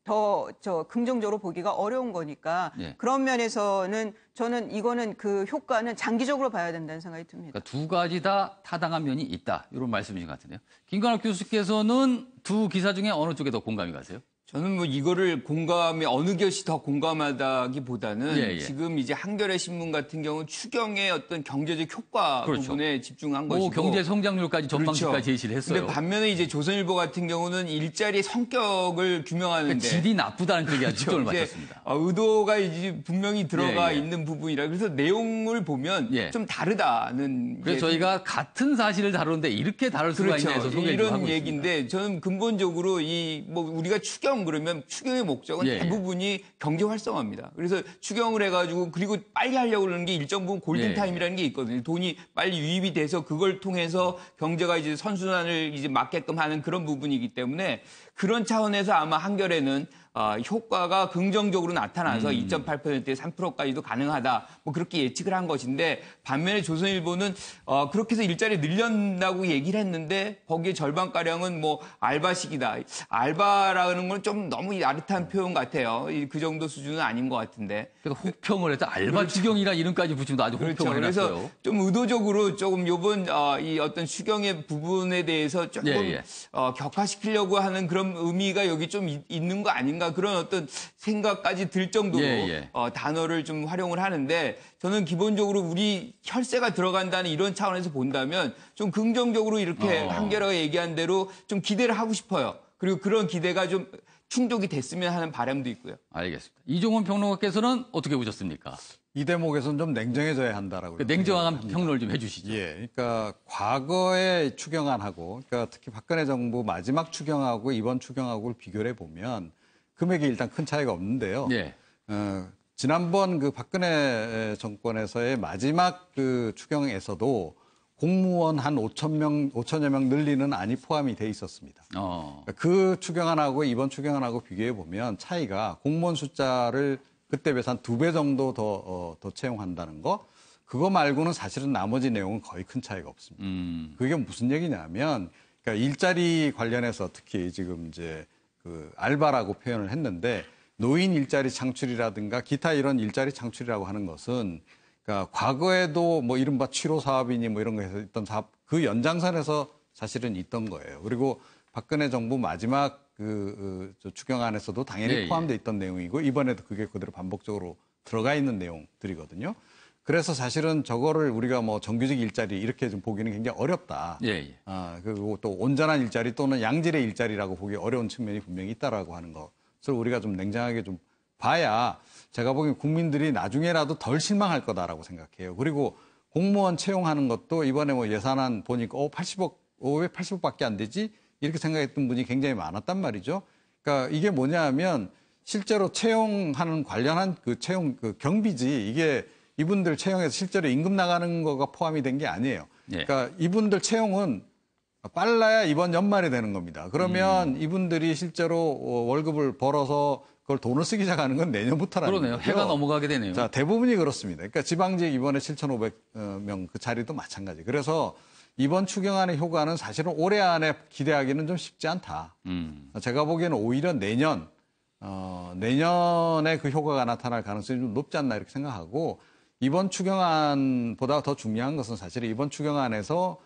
Speaker 9: 더 긍정적으로 보기가 어려운 거니까 그런 면에서는 저는 이거는 그 효과는 장기적으로 봐야 된다는 생각이 듭니다.
Speaker 1: 그러니까 두 가지 다 타당한 면이 있다. 이런 말씀이신 것 같은데요. 김관옥 교수께서는 두 기사 중에 어느 쪽에 더 공감이 가세요?
Speaker 2: 저는 뭐 이거를 어느 것이 더 공감하다기보다는 지금 이제 한겨레 신문 같은 경우는 추경의 어떤 경제적 효과 부분에 집중한 것이고
Speaker 1: 경제 성장률까지 전망치까지 제시를 했어요.
Speaker 2: 근데 반면에 이제 조선일보 같은 경우는 일자리의 성격을 규명하는데
Speaker 1: 질이 나쁘다는 쪽이 아주 초점을 맞췄습니다.
Speaker 2: 의도가 이제 분명히 들어가 있는 부분이라 그래서 내용을 보면 좀 다르다는.
Speaker 1: 그래서 저희가 같은 사실을 다루는데 이렇게 다를 수가 있냐 해서 소개를 하고
Speaker 2: 이런 얘기인데
Speaker 1: 있습니다.
Speaker 2: 저는 근본적으로 우리가 추경 그러면 추경의 목적은 대부분이 경제 활성화입니다. 그래서 추경을 해가지고 그리고 빨리 하려고 그러는 게 일정 부분 골든타임이라는 게 있거든요. 돈이 빨리 유입이 돼서 그걸 통해서 경제가 이제 선순환을 이제 맞게끔 하는 그런 부분이기 때문에 그런 차원에서 아마 한겨레는 효과가 긍정적으로 나타나서 2.8%에 3%까지도 가능하다. 뭐 그렇게 예측을 한 것인데 반면에 조선일보는 그렇게 해서 일자리 늘린다고 얘기를 했는데 거기에 절반가량은 뭐 알바식이다. 알바라는 건 좀 너무 야릇한 표현 같아요. 그 정도 수준은 아닌 것 같은데.
Speaker 1: 그래서 혹평을 해서 알바 추경이라 이름까지 붙이면 아주 혹평을 해놨어요.
Speaker 2: 그래서 좀 의도적으로 조금 요번 이 어떤 추경의 부분에 대해서 조금 격화시키려고 하는 그런 의미가 여기 좀 있는 거 아닌가 그런 어떤 생각까지 들 정도로 단어를 좀 활용을 하는데 저는 기본적으로 우리 혈세가 들어간다는 이런 차원에서 본다면 좀 긍정적으로 이렇게 한겨레가 얘기한 대로 좀 기대를 하고 싶어요. 그리고 그런 기대가 좀 충족이 됐으면 하는 바람도 있고요.
Speaker 1: 알겠습니다. 이종훈 평론가께서는 어떻게 보셨습니까?
Speaker 4: 이 대목에서는 좀 냉정해져야 한다라고.
Speaker 1: 냉정한 평론을 좀 해주시죠.
Speaker 4: 그러니까 과거의 추경안하고, 그러니까 특히 박근혜 정부 마지막 추경하고 이번 추경하고를 비교를 해보면 금액이 일단 큰 차이가 없는데요. 지난번 그 박근혜 정권에서의 마지막 그 추경에서도 공무원 한 5천여 명 늘리는 안이 포함이 돼 있었습니다. 그 추경안하고 이번 추경안하고 비교해 보면 차이가 공무원 숫자를 그때 비해서 한 2배 정도 더 채용한다는 거. 그거 말고는 사실은 나머지 내용은 거의 큰 차이가 없습니다. 그게 무슨 얘기냐면, 그러니까 일자리 관련해서 특히 지금 이제 그 알바라고 표현을 했는데 노인 일자리 창출이라든가 기타 이런 일자리 창출이라고 하는 것은 그러니까 과거에도 뭐 이른바 7호 사업이니 뭐 이런 거에서 있던 사업 그 연장선에서 사실은 있던 거예요. 그리고 박근혜 정부 마지막 추경안에서도 당연히 포함되어 있던 내용이고 이번에도 그게 그대로 반복적으로 들어가 있는 내용들이거든요. 그래서 사실은 저거를 우리가 뭐 정규직 일자리 이렇게 좀 보기는 굉장히 어렵다. 그리고 또 온전한 일자리 또는 양질의 일자리라고 보기 어려운 측면이 분명히 있다라고 하는 것을 우리가 좀 냉정하게 좀 봐야 제가 보기엔 국민들이 나중에라도 덜 실망할 거다라고 생각해요. 그리고 공무원 채용하는 것도 이번에 뭐 예산안 보니까 80억, 왜 80억밖에 안 되지? 이렇게 생각했던 분이 굉장히 많았단 말이죠. 그러니까 이게 뭐냐면 실제로 채용하는 관련한 그 채용 그 경비지 이게 이분들 채용해서 실제로 임금 나가는 거가 포함이 된 게 아니에요. 그러니까 이분들 채용은 빨라야 이번 연말에 되는 겁니다. 그러면 이분들이 실제로 월급을 벌어서 그걸 돈을 쓰기 시작하는 건 내년부터라는 거죠.
Speaker 1: 그러네요. 해가 넘어가게 되네요.
Speaker 4: 자, 대부분이 그렇습니다. 그러니까 지방직 이번에 7,500명 그 자리도 마찬가지. 그래서 이번 추경안의 효과는 사실은 올해 안에 기대하기는 좀 쉽지 않다. 제가 보기에는 오히려 내년에 그 효과가 나타날 가능성이 좀 높지 않나 이렇게 생각하고 이번 추경안보다 더 중요한 것은 사실 이번 추경안에서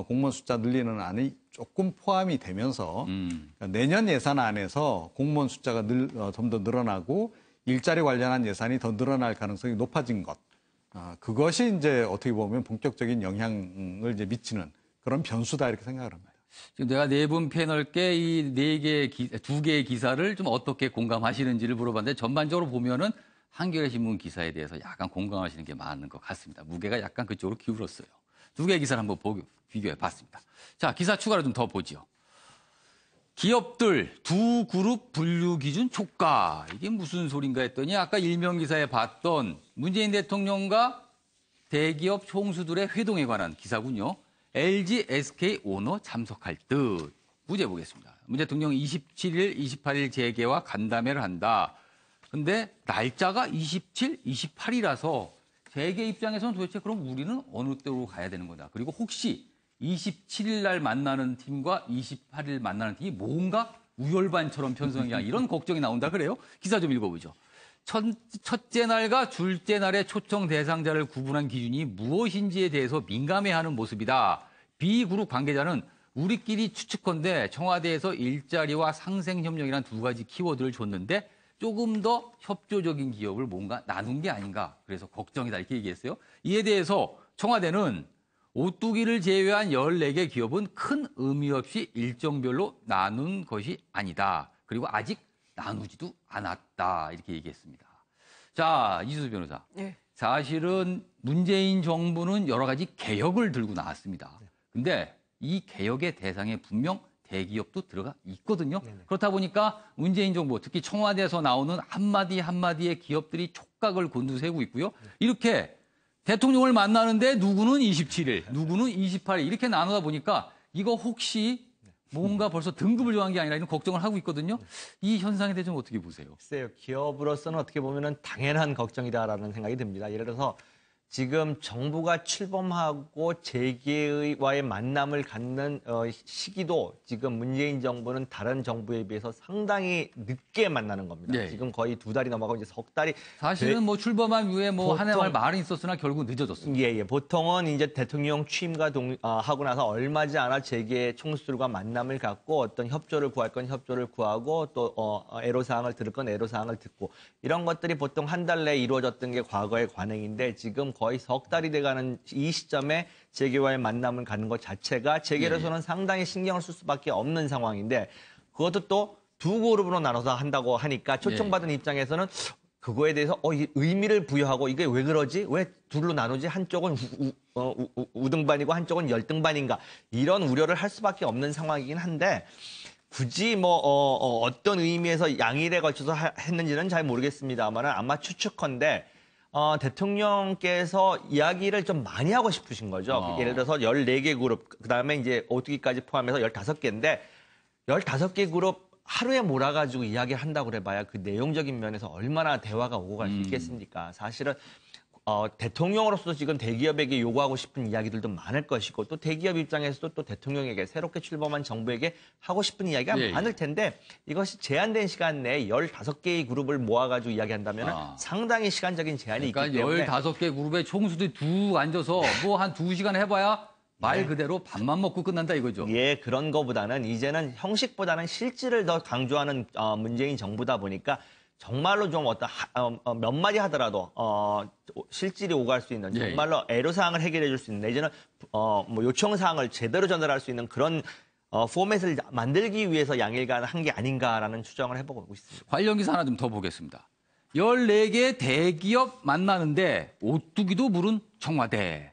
Speaker 4: 공무원 숫자 늘리는 안이 조금 포함이 되면서 그러니까 내년 예산안에서 공무원 숫자가 좀 더 늘어나고 일자리 관련한 예산이 더 늘어날 가능성이 높아진 것. 그것이 이제 어떻게 보면 본격적인 영향을 이제 미치는 그런 변수다 이렇게 생각을 합니다.
Speaker 1: 지금 내가 네 분 패널께 이 두 개의 기사를 좀 어떻게 공감하시는지를 물어봤는데 전반적으로 보면은 한겨레 신문 기사에 대해서 약간 공감하시는 게 많은 것 같습니다. 무게가 약간 그쪽으로 기울었어요. 두 개의 기사를 한번 비교해 봤습니다. 자, 기사 추가로 좀 더 보죠. 기업들 두 그룹 분류 기준 촉가. 이게 무슨 소린가 했더니 아까 일면 기사에 봤던 문재인 대통령과 대기업 총수들의 회동에 관한 기사군요. LG, SK 오너 참석할 듯. 문제 보겠습니다. 문 대통령 27일, 28일 재개와 간담회를 한다. 근데 날짜가 27, 28이라서 재계 입장에서는 도대체 그럼 우리는 어느 때로 가야 되는 거다. 그리고 혹시 27일 날 만나는 팀과 28일 만나는 팀이 뭔가 우열반처럼 편성이야. 이런 걱정이 나온다 그래요. 기사 좀 읽어보죠. 첫째 날과 둘째 날의 초청 대상자를 구분한 기준이 무엇인지에 대해서 민감해하는 모습이다. B그룹 관계자는 우리끼리 추측컨대 청와대에서 일자리와 상생협력이라는 두 가지 키워드를 줬는데 조금 더 협조적인 기업을 뭔가 나눈 게 아닌가. 그래서 걱정이다 이렇게 얘기했어요. 이에 대해서 청와대는 오뚜기를 제외한 14개 기업은 큰 의미 없이 일정별로 나눈 것이 아니다. 그리고 아직 나누지도 않았다. 이렇게 얘기했습니다. 자, 이수수 변호사.
Speaker 9: 네.
Speaker 1: 사실은 문재인 정부는 여러 가지 개혁을 들고 나왔습니다. 근데 이 개혁의 대상에 분명 대기업도 들어가 있거든요. 그렇다 보니까 문재인 정부, 특히 청와대에서 나오는 한마디 한마디의 기업들이 촉각을 곤두세우고 있고요. 이렇게 대통령을 만나는데 누구는 27일, 누구는 28일 이렇게 나누다 보니까 이거 혹시 뭔가 벌써 등급을 정한 게 아니라 이런 걱정을 하고 있거든요. 이 현상에 대해서 어떻게 보세요?
Speaker 5: 글쎄요. 기업으로서는 어떻게 보면 당연한 걱정이다라는 생각이 듭니다. 예를 들어서 지금 정부가 출범하고 재계와의 만남을 갖는 시기도 지금 문재인 정부는 다른 정부에 비해서 상당히 늦게 만나는 겁니다.
Speaker 1: 네.
Speaker 5: 지금 거의 2달이 넘어가고 이제 석 달이
Speaker 1: 사실은 뭐 출범한 이후에 뭐 한 해 말 말은 있었으나 결국 늦어졌습니다.
Speaker 5: 예. 보통은 이제 대통령 취임과 하고 나서 얼마지 않아 재계 총수들과 만남을 갖고 어떤 협조를 구할 건 협조를 구하고 또 애로사항을 들을 건 애로사항을 듣고 이런 것들이 보통 한 달 내에 이루어졌던 게 과거의 관행인데 지금 거의 석 달이 돼가는 이 시점에 재계와의 만남을 갖는 것 자체가 재계로서는 상당히 신경을 쓸 수밖에 없는 상황인데 그것도 또 두 그룹으로 나눠서 한다고 하니까 초청받은 입장에서는 그거에 대해서 의미를 부여하고 이게 왜 그러지? 왜 둘로 나누지? 한쪽은 우등반이고 한쪽은 열등반인가? 이런 우려를 할 수밖에 없는 상황이긴 한데 굳이 어떤 의미에서 양일에 걸쳐서 했는지는 잘 모르겠습니다만 아마 추측컨대 대통령께서 이야기를 좀 많이 하고 싶으신 거죠. 예를 들어서 14개 그룹, 그다음에 이제 오뚜기까지 포함해서 15개인데 15개 그룹 하루에 몰아가지고 이야기를 한다고 그래봐야 그 내용적인 면에서 얼마나 대화가 오고 갈 수 있겠습니까? 사실은 대통령으로서 지금 대기업에게 요구하고 싶은 이야기들도 많을 것이고 또 대기업 입장에서도 또 대통령에게 새롭게 출범한 정부에게 하고 싶은 이야기가 많을 텐데 이것이 제한된 시간 내에 15개의 그룹을 모아가지고 이야기한다면 상당히 시간적인 제한이 있기 때문에
Speaker 1: 15개 그룹의 총수들이 두 앉아서 뭐 한 2시간 해봐야 말 그대로 밥만 먹고 끝난다 이거죠.
Speaker 5: 예, 그런 거보다는 이제는 형식보다는 실질을 더 강조하는 문재인 정부다 보니까 정말로 좀 몇 마디 하더라도 실질이 오갈 수 있는 정말로 애로사항을 해결해 줄 수 있는 내지는 뭐 요청사항을 제대로 전달할 수 있는 그런 포맷을 만들기 위해서 양일간 한 게 아닌가라는 추정을 해보고 있습니다.
Speaker 1: 관련 기사 하나 좀 더 보겠습니다. 14개 대기업 만나는데 오뚜기도 물은 청와대.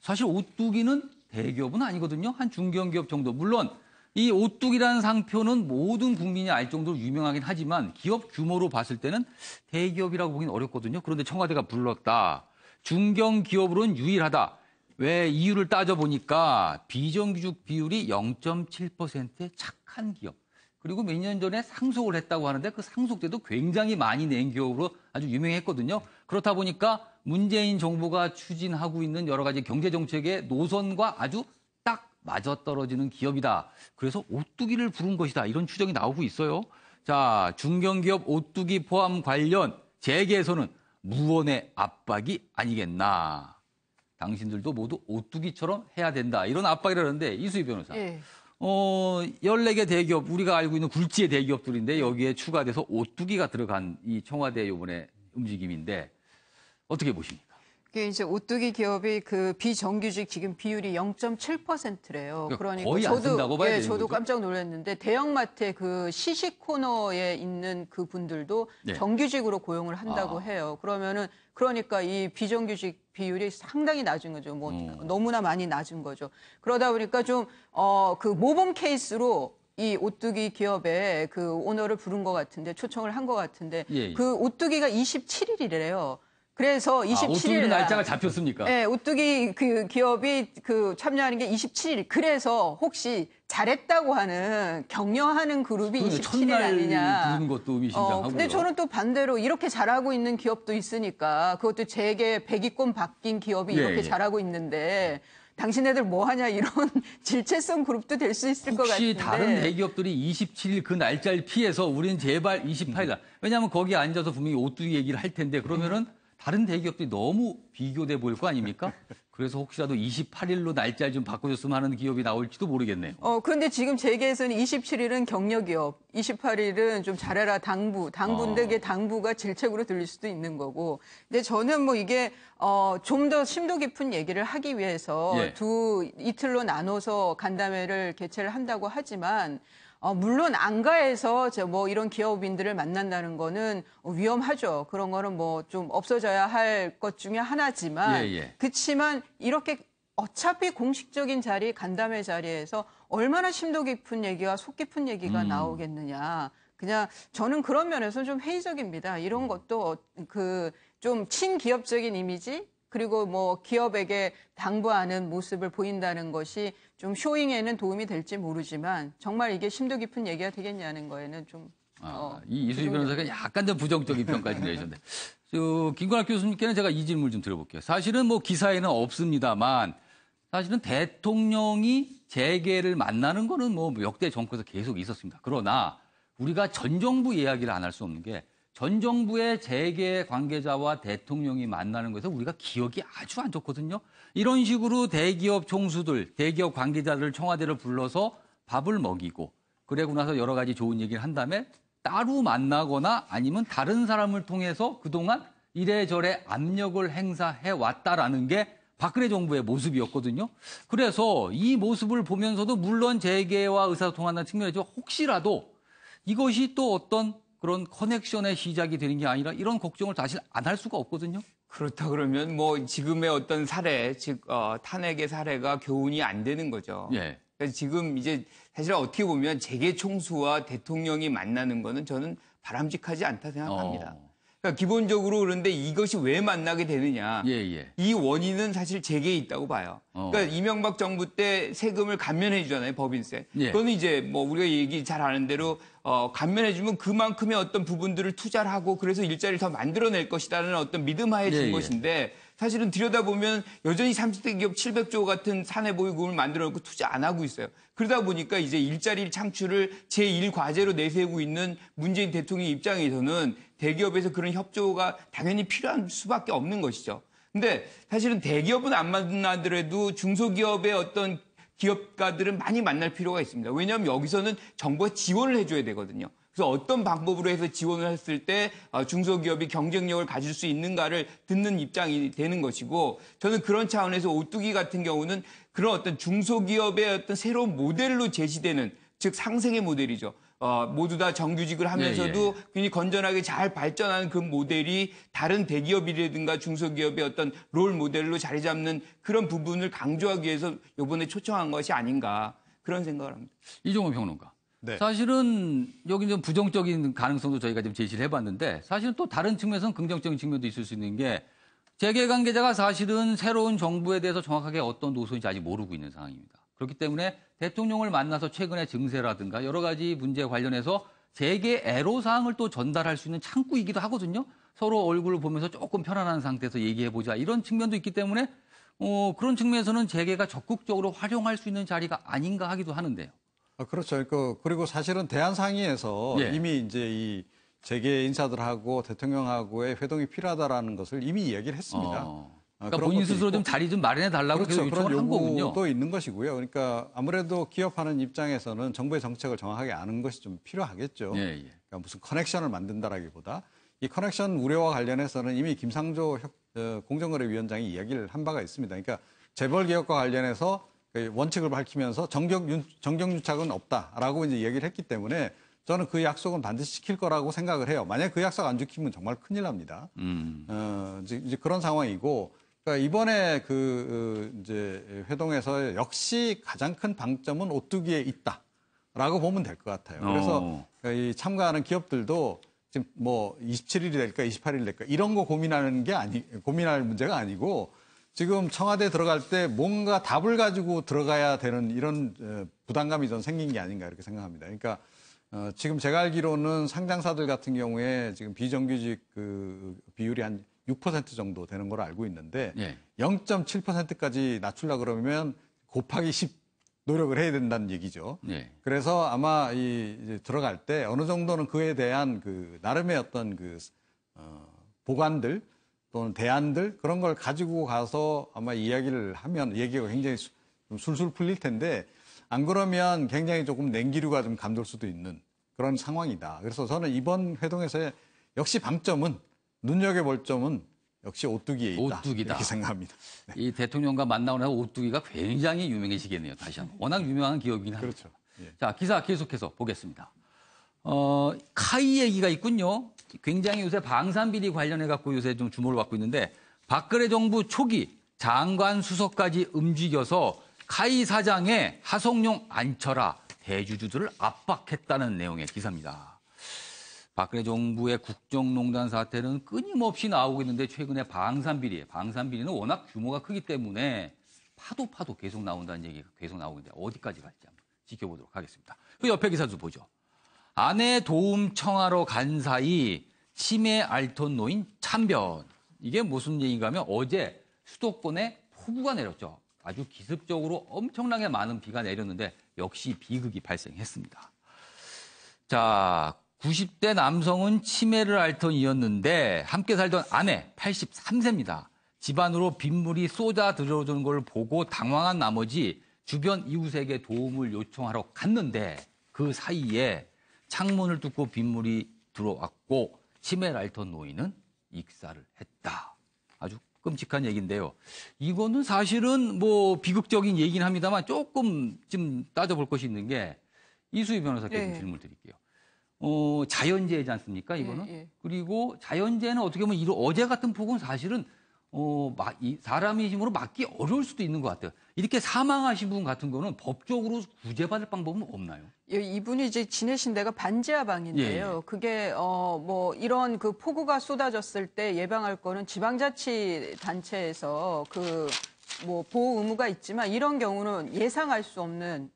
Speaker 1: 사실 오뚜기는 대기업은 아니거든요. 한 중견기업 정도. 물론 이 오뚜기라는 상표는 모든 국민이 알 정도로 유명하긴 하지만 기업 규모로 봤을 때는 대기업이라고 보기는 어렵거든요. 그런데 청와대가 불렀다. 중견기업으로는 유일하다. 왜 이유를 따져보니까 비정규직 비율이 0.7%의 착한 기업. 그리고 몇 년 전에 상속을 했다고 하는데 그 상속 때도 굉장히 많이 낸 기업으로 아주 유명했거든요. 그렇다 보니까 문재인 정부가 추진하고 있는 여러 가지 경제정책의 노선과 아주 딱 맞아떨어지는 기업이다. 그래서 오뚜기를 부른 것이다. 이런 추정이 나오고 있어요. 자, 중견기업 오뚜기 포함 관련 재계에서는 무언의 압박이 아니겠나. 당신들도 모두 오뚜기처럼 해야 된다. 이런 압박이라는데 이수희 변호사. 14개 대기업, 우리가 알고 있는 굴지의 대기업들인데 여기에 추가돼서 오뚜기가 들어간 이 청와대 요번에 움직임인데 어떻게 보십니까?
Speaker 9: 그게 이제 오뚜기 기업이 그 비정규직 지금 비율이 0.7%래요. 그러니까
Speaker 1: 거의 안 쓴다고 봐야 되는
Speaker 9: 저도
Speaker 1: 거죠?
Speaker 9: 깜짝 놀랐는데 대형마트의 그 시식 코너에 있는 그 분들도
Speaker 1: 네.
Speaker 9: 정규직으로 고용을 한다고 해요. 그러니까 이 비정규직 비율이 상당히 낮은 거죠. 뭐 너무나 많이 낮은 거죠. 그러다 보니까 좀 그 모범 케이스로 이 오뚜기 기업에 그 오너를 부른 것 같은데 초청을 한 것 같은데
Speaker 1: 예.
Speaker 9: 그 오뚜기가 27일이래요. 그래서 27일
Speaker 1: 오뚜기 날짜가 잡혔습니까?
Speaker 9: 네, 오뚜기 그 기업이 그 참여하는 게 27일. 그래서 혹시 잘했다고 하는 격려하는 그룹이 27일
Speaker 1: 첫날
Speaker 9: 아니냐.
Speaker 1: 부른 것도 의미심장하고요.
Speaker 9: 근데 저는 또 반대로 이렇게 잘하고 있는 기업도 있으니까 그것도 재계 100위권 바뀐 기업이
Speaker 1: 예,
Speaker 9: 이렇게
Speaker 1: 예.
Speaker 9: 잘하고 있는데 당신네들 뭐 하냐 이런 질체성 그룹도 될 수 있을 것 같은데.
Speaker 1: 혹시 다른 대기업들이 27일 그 날짜를 피해서 우리는 제발 28일날. 왜냐하면 거기에 앉아서 분명히 오뚜기 얘기를 할 텐데 그러면은 다른 대기업들이 너무 비교돼 보일 거 아닙니까? 그래서 혹시라도 28일로 날짜를 좀 바꿔줬으면 하는 기업이 나올지도 모르겠네요.
Speaker 9: 그런데 지금 재계에서는 27일은 격려기업, 28일은 좀 잘해라 당부인데 그게 당부가 질책으로 들릴 수도 있는 거고. 근데 저는 뭐 이게 좀 더 심도 깊은 얘기를 하기 위해서
Speaker 1: 예.
Speaker 9: 이틀로 나눠서 간담회를 개최를 한다고 하지만 물론 안가에서 뭐 이런 기업인들을 만난다는 거는 위험하죠. 그런 거는 뭐 좀 없어져야 할 것 중에 하나지만 그렇지만 이렇게 어차피 공식적인 자리, 간담회 자리에서 얼마나 심도 깊은 얘기와 속 깊은 얘기가 나오겠느냐. 그냥 저는 그런 면에서 좀 회의적입니다. 이런 것도 그 좀 친기업적인 이미지 그리고 뭐 기업에게 당부하는 모습을 보인다는 것이 좀 쇼잉에는 도움이 될지 모르지만 정말 이게 심도 깊은 얘기가 되겠냐는 거에는 좀
Speaker 1: 이 이수희 변호사가 약간 좀 부정적인 평가를 좀 내셨는데 김건학 교수님께는 제가 이 질문을 좀 드려볼게요. 사실은 뭐 기사에는 없습니다만 사실은 대통령이 재계를 만나는 거는 뭐 역대 정권에서 계속 있었습니다. 그러나 우리가 전 정부 이야기를 안 할 수 없는 게 전 정부의 재계 관계자와 대통령이 만나는 것에서 우리가 기억이 아주 안 좋거든요. 이런 식으로 대기업 총수들, 대기업 관계자들을 청와대를 불러서 밥을 먹이고 그러고 나서 여러 가지 좋은 얘기를 한 다음에 따로 만나거나 아니면 다른 사람을 통해서 그동안 이래저래 압력을 행사해 왔다라는 게 박근혜 정부의 모습이었거든요. 그래서 이 모습을 보면서도 물론 재계와 의사소통하는 측면이죠. 혹시라도 이것이 또 어떤 그런 커넥션의 시작이 되는 게 아니라 이런 걱정을 사실 안 할 수가 없거든요.
Speaker 2: 그렇다 그러면 뭐 지금의 어떤 사례, 즉 탄핵의 사례가 교훈이 안 되는 거죠.
Speaker 1: 예.
Speaker 2: 그래서 지금 이제 사실 어떻게 보면 재계 총수와 대통령이 만나는 거는 저는 바람직하지 않다 생각합니다. 그러니까 기본적으로 그런데 이것이 왜 만나게 되느냐. 이 원인은 사실 재계에 있다고 봐요. 그러니까 이명박 정부 때 세금을 감면해 주잖아요, 법인세. 그거는 이제 뭐 우리가 얘기 잘 아는 대로 감면해 주면 그만큼의 어떤 부분들을 투자를 하고 그래서 일자리를 더 만들어낼 것이라는 어떤 믿음 하에 준 것인데 사실은 들여다보면 여전히 30대 기업 700조 같은 사내 보유금을 만들어 놓고 투자 안 하고 있어요. 그러다 보니까 이제 일자리 창출을 제1과제로 내세우고 있는 문재인 대통령 입장에서는 대기업에서 그런 협조가 당연히 필요한 수밖에 없는 것이죠. 근데 사실은 대기업은 안 만나더라도 중소기업의 어떤 기업가들은 많이 만날 필요가 있습니다. 왜냐하면 여기서는 정부가 지원을 해줘야 되거든요. 그래서 어떤 방법으로 해서 지원을 했을 때 중소기업이 경쟁력을 가질 수 있는가를 듣는 입장이 되는 것이고 저는 그런 차원에서 오뚜기 같은 경우는 그런 어떤 중소기업의 어떤 새로운 모델로 제시되는 즉 상생의 모델이죠. 모두 다 정규직을 하면서도 굉장히 건전하게 잘 발전하는 그 모델이 다른 대기업이라든가 중소기업의 어떤 롤 모델로 자리 잡는 그런 부분을 강조하기 위해서 이번에 초청한 것이 아닌가 그런 생각을 합니다.
Speaker 1: 이종호 평론가.
Speaker 4: 네.
Speaker 1: 사실은 여기 좀 부정적인 가능성도 저희가 좀 제시를 해봤는데 사실은 또 다른 측면에서는 긍정적인 측면도 있을 수 있는 게 재계 관계자가 사실은 새로운 정부에 대해서 정확하게 어떤 노선인지 아직 모르고 있는 상황입니다. 그렇기 때문에 대통령을 만나서 최근의 증세라든가 여러 가지 문제 관련해서 재계 애로사항을 또 전달할 수 있는 창구이기도 하거든요. 서로 얼굴을 보면서 조금 편안한 상태에서 얘기해보자 이런 측면도 있기 때문에 그런 측면에서는 재계가 적극적으로 활용할 수 있는 자리가 아닌가 하기도 하는데요.
Speaker 4: 그렇죠. 그리고 사실은 대한상의에서 이미 이제 이 재계 인사들하고 대통령하고의 회동이 필요하다라는 것을 이미 이야기를 했습니다.
Speaker 1: 그러니까 본인 스스로 좀 자리 좀 마련해 달라고
Speaker 4: 그렇죠.
Speaker 1: 요청을 한 거군요.
Speaker 4: 또 있는 것이고요. 그러니까 아무래도 기업하는 입장에서는 정부의 정책을 정확하게 아는 것이 좀 필요하겠죠. 그러니까 무슨 커넥션을 만든다라기보다 이 커넥션 우려와 관련해서는 이미 김상조 공정거래위원장이 이야기를 한 바가 있습니다. 그러니까 재벌 개혁과 관련해서 원칙을 밝히면서 정경유착은 없다라고 이제 얘기를 했기 때문에 저는 그 약속은 반드시 지킬 거라고 생각을 해요. 만약 그 약속 안 지키면 정말 큰일 납니다. 이제 그런 상황이고, 그러니까 이번에 이제 회동에서 역시 가장 큰 방점은 오뚜기에 있다라고 보면 될 것 같아요. 그래서 이 참가하는 기업들도 지금 뭐 27일이 될까 28일 될까 이런 거 고민할 문제가 아니고 지금 청와대에 들어갈 때 뭔가 답을 가지고 들어가야 되는 이런 부담감이 좀 생긴 게 아닌가 이렇게 생각합니다. 그러니까 지금 제가 알기로는 상장사들 같은 경우에 지금 비정규직 비율이 한 6% 정도 되는 걸로 알고 있는데 0.7%까지 낮추려고 그러면 곱하기 10 노력을 해야 된다는 얘기죠. 그래서 아마 이제 들어갈 때 어느 정도는 그에 대한 나름의 어떤 보관들 또는 대안들 그런 걸 가지고 가서 아마 이야기를 하면 얘기가 굉장히 좀 술술 풀릴 텐데 안 그러면 굉장히 조금 냉기류가 좀 감돌 수도 있는 그런 상황이다. 그래서 저는 이번 회동에서의 역시 방점은 눈여겨볼 점은 역시 오뚜기에 있다.
Speaker 1: 오뚜기다.
Speaker 4: 이렇게 생각합니다. 네.
Speaker 1: 이 대통령과 만나고 나서 오뚜기가 굉장히 유명해지겠네요. 다시 한번. 워낙 유명한 기업이긴 합니다.
Speaker 4: 그렇죠. 예.
Speaker 1: 자, 기사 계속해서 보겠습니다. 카이 얘기가 있군요. 굉장히 요새 방산비리 관련해갖고 요새 좀 주목을 받고 있는데 박근혜 정부 초기 장관 수석까지 움직여서 카이 사장의 하성룡 안철아 대주주들을 압박했다는 내용의 기사입니다. 박근혜 정부의 국정농단 사태는 끊임없이 나오고 있는데 최근에 방산비리는 워낙 규모가 크기 때문에 파도 계속 나온다는 얘기가 계속 나오고 있는데 어디까지 갈지 한번 지켜보도록 하겠습니다. 그 옆에 기사도 보죠. 아내 도움 청하러 간 사이 치매 앓던 노인 참변. 이게 무슨 얘기인가 하면 어제 수도권에 폭우가 내렸죠. 아주 기습적으로 엄청나게 많은 비가 내렸는데 역시 비극이 발생했습니다. 자, 90대 남성은 치매를 앓던 이였는데 함께 살던 아내 83세입니다. 집안으로 빗물이 쏟아 들어오는 걸 보고 당황한 나머지 주변 이웃에게 도움을 요청하러 갔는데 그 사이에 창문을 뚫고 빗물이 들어왔고 치매를 앓던 노인은 익사를 했다. 아주 끔찍한 얘기인데요. 이거는 사실은 뭐 비극적인 얘기긴 합니다만 조금 좀 따져볼 것이 있는 게 이수희 변호사께 좀 질문을 드릴게요. 자연재해지 않습니까, 이거는? 그리고 자연재해는 어떻게 보면 어제 같은 폭우는 사실은 사람의 힘으로 막기 어려울 수도 있는 것 같아요. 이렇게 사망하신 분 같은 거는 법적으로 구제받을 방법은 없나요?
Speaker 9: 이분이 이제 지내신 데가 반지하방인데요. 그게 뭐 이런 그 폭우가 쏟아졌을 때 예방할 거는 지방자치단체에서 뭐 보호 의무가 있지만 이런 경우는 예상할 수 없는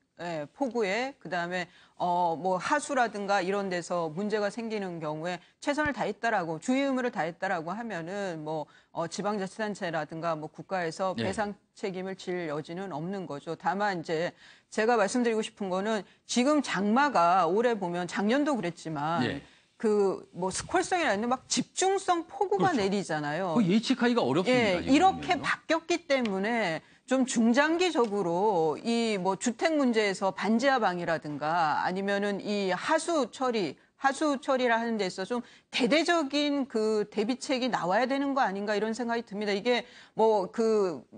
Speaker 9: 폭우에 그다음에 뭐 하수라든가 이런 데서 문제가 생기는 경우에 최선을 다했다라고 주의 의무를 다했다라고 하면은 뭐 지방자치단체라든가 뭐 국가에서 배상 책임을 질 여지는 없는 거죠. 다만 이제 제가 말씀드리고 싶은 거는 지금 장마가 올해 보면 작년도 그랬지만 뭐 스콜성이라는 막 집중성 폭우가 내리잖아요.
Speaker 1: 예측하기가 어렵습니다.
Speaker 9: 이렇게 바뀌었기 때문에 좀 중장기적으로 이 뭐 주택 문제에서 반지하방이라든가 아니면은 이 하수 처리를 하는 데 있어서 좀 대대적인 그 대비책이 나와야 되는 거 아닌가 이런 생각이 듭니다. 이게 뭐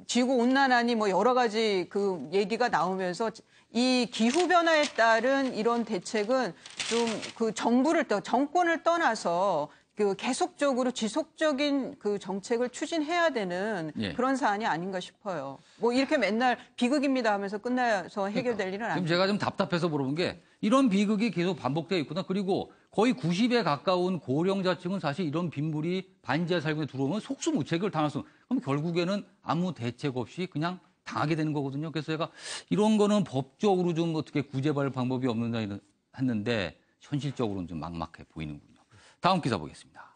Speaker 9: 지구 온난화니 뭐 여러 가지 얘기가 나오면서 이 기후 변화에 따른 이런 대책은 좀 정권을 떠나서 계속적으로 지속적인 정책을 추진해야 되는 그런 사안이 아닌가 싶어요. 뭐 이렇게 맨날 비극입니다 하면서 끝나서 해결될 일은 아니에요.
Speaker 1: 지금 제가 좀 답답해서 물어본 게 이런 비극이 계속 반복되어 있구나. 그리고 거의 90에 가까운 고령자층은 사실 이런 빗물이 반지하 살균에 들어오면 속수무책을 당할 수. 그럼 결국에는 아무 대책 없이 그냥 당하게 되는 거거든요. 그래서 제가 이런 거는 법적으로 좀 어떻게 구제받을 방법이 없는가 했는데 현실적으로는 좀 막막해 보이는군요. 다음 기사 보겠습니다.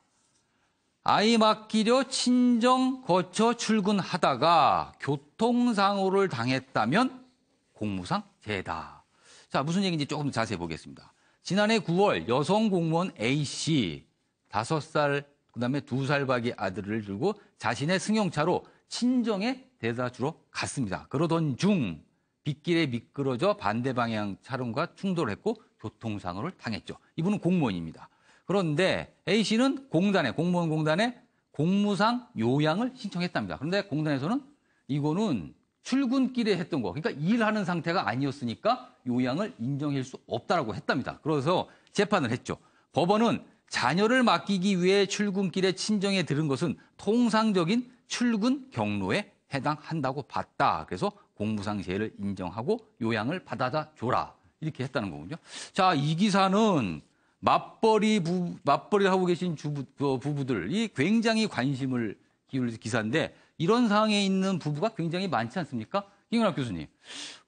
Speaker 1: 아이 맡기려 친정 거쳐 출근하다가 교통사고를 당했다면 공무상 재해다. 자, 무슨 얘기인지 조금 자세히 보겠습니다. 지난해 9월 여성 공무원 A씨 5살 그다음에 2살 박이 아들을 들고 자신의 승용차로 친정에 데려다 주러 갔습니다. 그러던 중 빗길에 미끄러져 반대 방향 차량과 충돌했고 교통사고를 당했죠. 이분은 공무원입니다. 그런데 A씨는 공무원 공단에 공무상 요양을 신청했답니다. 그런데 공단에서는 이거는 출근길에 했던 거, 그러니까 일하는 상태가 아니었으니까 요양을 인정할 수 없다라고 했답니다. 그래서 재판을 했죠. 법원은 자녀를 맡기기 위해 출근길에 친정에 들은 것은 통상적인 출근 경로에 해당한다고 봤다. 그래서 공무상 재해를 인정하고 요양을 받아다 줘라. 이렇게 했다는 거군요. 자, 이 기사는 맞벌이를 하고 계신 부부들이 굉장히 관심을 기울인 기사인데 이런 상황에 있는 부부가 굉장히 많지 않습니까? 김은학 교수님.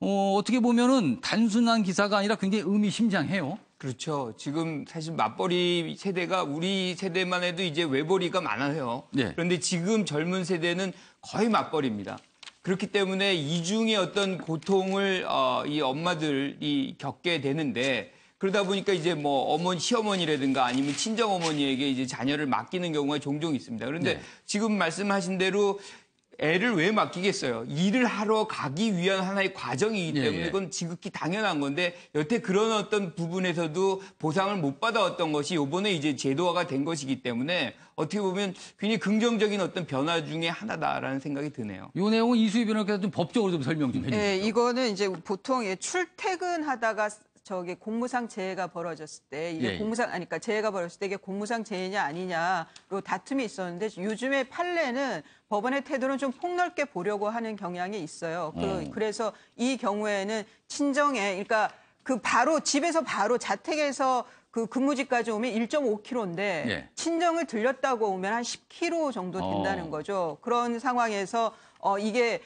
Speaker 1: 어떻게 보면은 단순한 기사가 아니라 굉장히 의미심장해요.
Speaker 2: 그렇죠. 지금 사실 맞벌이 세대가 우리 세대만 해도 이제 외벌이가 많아요.
Speaker 1: 네.
Speaker 2: 그런데 지금 젊은 세대는 거의 맞벌이입니다. 그렇기 때문에 이중의 어떤 고통을 이 엄마들이 겪게 되는데 그러다 보니까 이제 뭐 시어머니라든가 아니면 친정어머니에게 이제 자녀를 맡기는 경우가 종종 있습니다. 그런데 지금 말씀하신 대로 애를 왜 맡기겠어요? 일을 하러 가기 위한 하나의 과정이기 때문에 그건 지극히 당연한 건데 여태 그런 어떤 부분에서도 보상을 못 받아왔던 것이 이번에 이제 제도화가 된 것이기 때문에 어떻게 보면 굉장히 긍정적인 어떤 변화 중에 하나다라는 생각이 드네요.
Speaker 1: 이 내용은 이수희 변호사께서 좀 법적으로 좀 설명 좀 해주시죠.
Speaker 9: 네, 이거는 이제 보통 출퇴근하다가 공무상 재해가 벌어졌을 때 이게 그러니까 재해가 벌어졌을 때 이게 공무상 재해냐 아니냐로 다툼이 있었는데 요즘에 판례는 법원의 태도는 좀 폭넓게 보려고 하는 경향이 있어요. 그래서 이 경우에는 친정에 그러니까 집에서 바로 자택에서 근무지까지 오면 1.5km인데 친정을 들렸다고 오면 한 10km 정도 된다는 거죠. 그런 상황에서 이게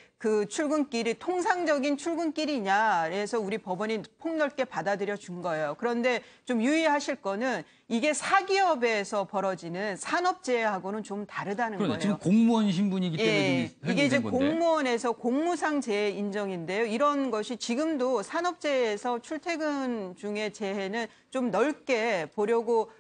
Speaker 9: 출근길이 통상적인 출근길이냐 그래서 우리 법원이 폭넓게 받아들여 준 거예요. 그런데 좀 유의하실 거는 이게 사기업에서 벌어지는 산업재해하고는 좀 다르다는 거예요.
Speaker 1: 지금 공무원 신분이기 때문에
Speaker 9: 이게 이제
Speaker 1: 건데.
Speaker 9: 공무원에서 공무상 재해 인정인데요. 이런 것이 지금도 산업재해에서 출퇴근 중에 재해는 좀 넓게 보려고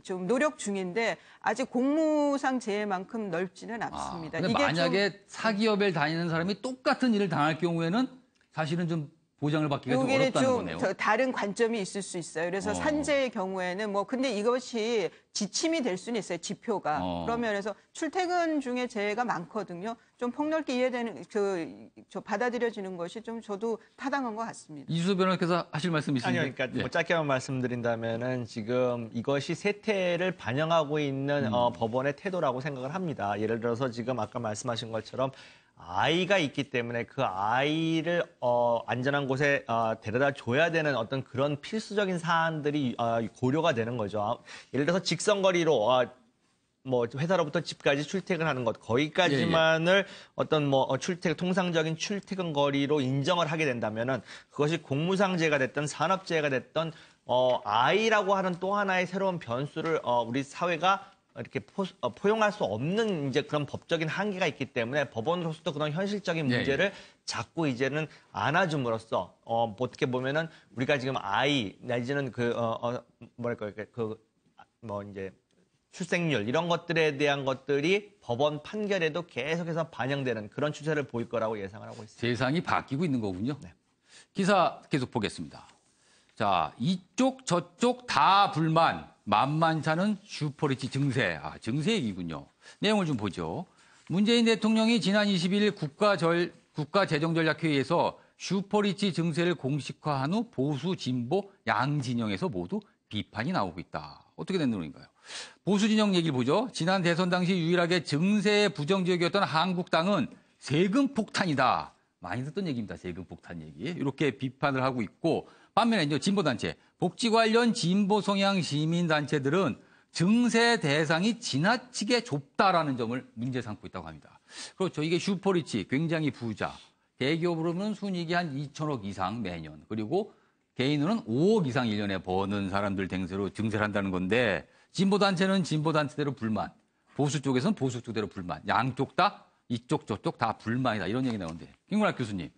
Speaker 9: 좀 노력 중인데 아직 공무상 재해만큼 넓지는 않습니다.
Speaker 1: 근데
Speaker 9: 이게
Speaker 1: 만약에 사기업에 다니는 사람이 똑같은 일을 당할 경우에는 사실은 좀 보장을 받기가 좀
Speaker 9: 여기는
Speaker 1: 어렵다는
Speaker 9: 좀
Speaker 1: 거네요.
Speaker 9: 다른 관점이 있을 수 있어요. 그래서 산재의 경우에는 근데 이것이 지침이 될 수는 있어요. 지표가. 그러면서 출퇴근 중에 재해가 많거든요. 좀 폭넓게 이해되는 받아들여지는 것이 좀 저도 타당한 것 같습니다.
Speaker 1: 이수호 변호사께서 하실 말씀 있으신가요?
Speaker 5: 아니요, 그러니까 짧게만 말씀드린다면은 지금 이것이 세태를 반영하고 있는 법원의 태도라고 생각을 합니다. 예를 들어서 지금 아까 말씀하신 것처럼 아이가 있기 때문에 그 아이를 안전한 곳에 데려다 줘야 되는 어떤 그런 필수적인 사안들이 고려가 되는 거죠. 예를 들어서 직선거리로 회사로부터 집까지 출퇴근하는 것 거기까지만을 어떤 통상적인 출퇴근 거리로 인정을 하게 된다면은 그것이 공무상재해가 됐든 산업재해가 됐든 아이라고 하는 또 하나의 새로운 변수를 우리 사회가 이렇게 포용할 수 없는 이제 그런 법적인 한계가 있기 때문에 법원으로서도 그런 현실적인 문제를 자꾸 이제는 안아줌으로써 어떻게 보면은 우리가 지금 아이 내지는 이제 출생률 이런 것들에 대한 것들이 법원 판결에도 계속해서 반영되는 그런 추세를 보일 거라고 예상을 하고 있습니다.
Speaker 1: 세상이 바뀌고 있는 거군요. 기사 계속 보겠습니다. 자, 이쪽 저쪽 다 불만. 만만찮은 슈퍼리치 증세. 증세 얘기군요. 내용을 좀 보죠. 문재인 대통령이 지난 22일 국가재정전략회의에서 슈퍼리치 증세를 공식화한 후 보수, 진보, 양 진영에서 모두 비판이 나오고 있다. 어떻게 된 내용인가요? 보수 진영 얘기를 보죠. 지난 대선 당시 유일하게 증세에 부정적이었던 한국당은 세금 폭탄이다. 많이 듣던 얘기입니다. 세금 폭탄 얘기. 이렇게 비판을 하고 있고 반면에 이제 진보단체, 복지 관련 진보 성향 시민단체들은 증세 대상이 지나치게 좁다라는 점을 문제 삼고 있다고 합니다. 그렇죠. 이게 슈퍼리치, 굉장히 부자. 대기업으로는 순이익이 한 2천억 이상 매년. 그리고 개인으로는 5억 이상 1년에 버는 사람들 댕세로 증세를 한다는 건데 진보단체는 진보단체대로 불만. 보수 쪽에서는 보수 쪽대로 불만. 양쪽 다 이쪽 저쪽 다 불만이다. 이런 얘기 나오는데. 김문학 교수님.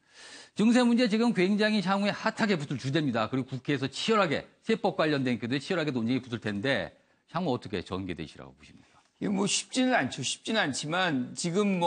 Speaker 1: 증세 문제 지금 굉장히 향후에 핫하게 붙을 주제입니다. 그리고 국회에서 치열하게 세법 관련된 것들이 치열하게 논쟁이 붙을 텐데 향후 어떻게 전개되시라고 보십니까?
Speaker 2: 이게 쉽지는 않죠. 쉽지는 않지만 지금